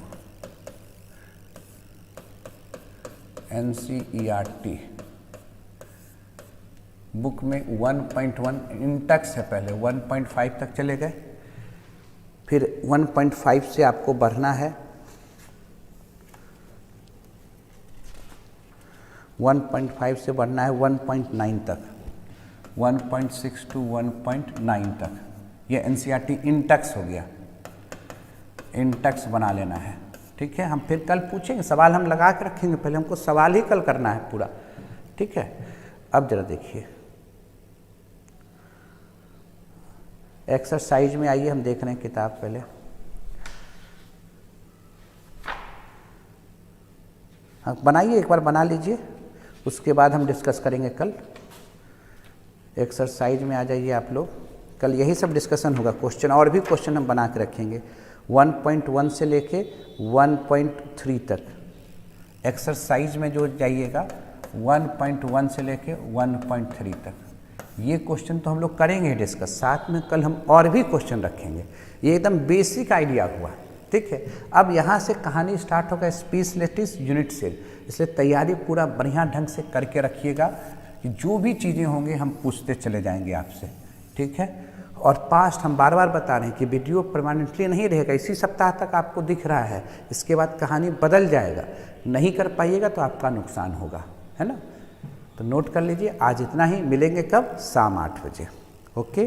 NCERT बुक में 1.1 इंटैक्स है, पहले 1.5 तक चले गए, फिर 1.5 से आपको बढ़ना है 1.5 से बढ़ना है 1.9 तक, 1.6 to 1.9 तक। ये NCERT इंटैक्स हो गया, इंटैक्स बना लेना है, ठीक है। हम फिर कल पूछेंगे, सवाल हम लगा के रखेंगे, पहले हमको सवाल ही कल करना है पूरा, ठीक है। अब जरा देखिए एक्सरसाइज में आइए, हम देख रहे हैं किताब, पहले हाँ बनाइए, एक बार बना लीजिए, उसके बाद हम डिस्कस करेंगे कल। एक्सरसाइज में आ जाइए आप लोग, कल यही सब डिस्कशन होगा, क्वेश्चन और भी क्वेश्चन हम बना के रखेंगे 1.1 से लेके 1.3 तक। एक्सरसाइज में जो जाइएगा 1.1 से लेके 1.3 तक, ये क्वेश्चन तो हम लोग करेंगे डिस्कस, साथ में कल हम और भी क्वेश्चन रखेंगे। ये एकदम बेसिक आइडिया हुआ, ठीक है। अब यहाँ से कहानी स्टार्ट होगा स्पेशलिस्ट यूनिट सेल, इसलिए तैयारी पूरा बढ़िया ढंग से करके रखिएगा कि जो भी चीज़ें होंगी हम पूछते चले जाएंगे आपसे, ठीक है। और पास्ट हम बार बार बता रहे हैं कि वीडियो परमानेंटली नहीं रहेगा, इसी सप्ताह तक आपको दिख रहा है, इसके बाद कहानी बदल जाएगा, नहीं कर पाइएगा तो आपका नुकसान होगा, है ना। तो नोट कर लीजिए, आज इतना ही, मिलेंगे कब, शाम 8 बजे, ओके।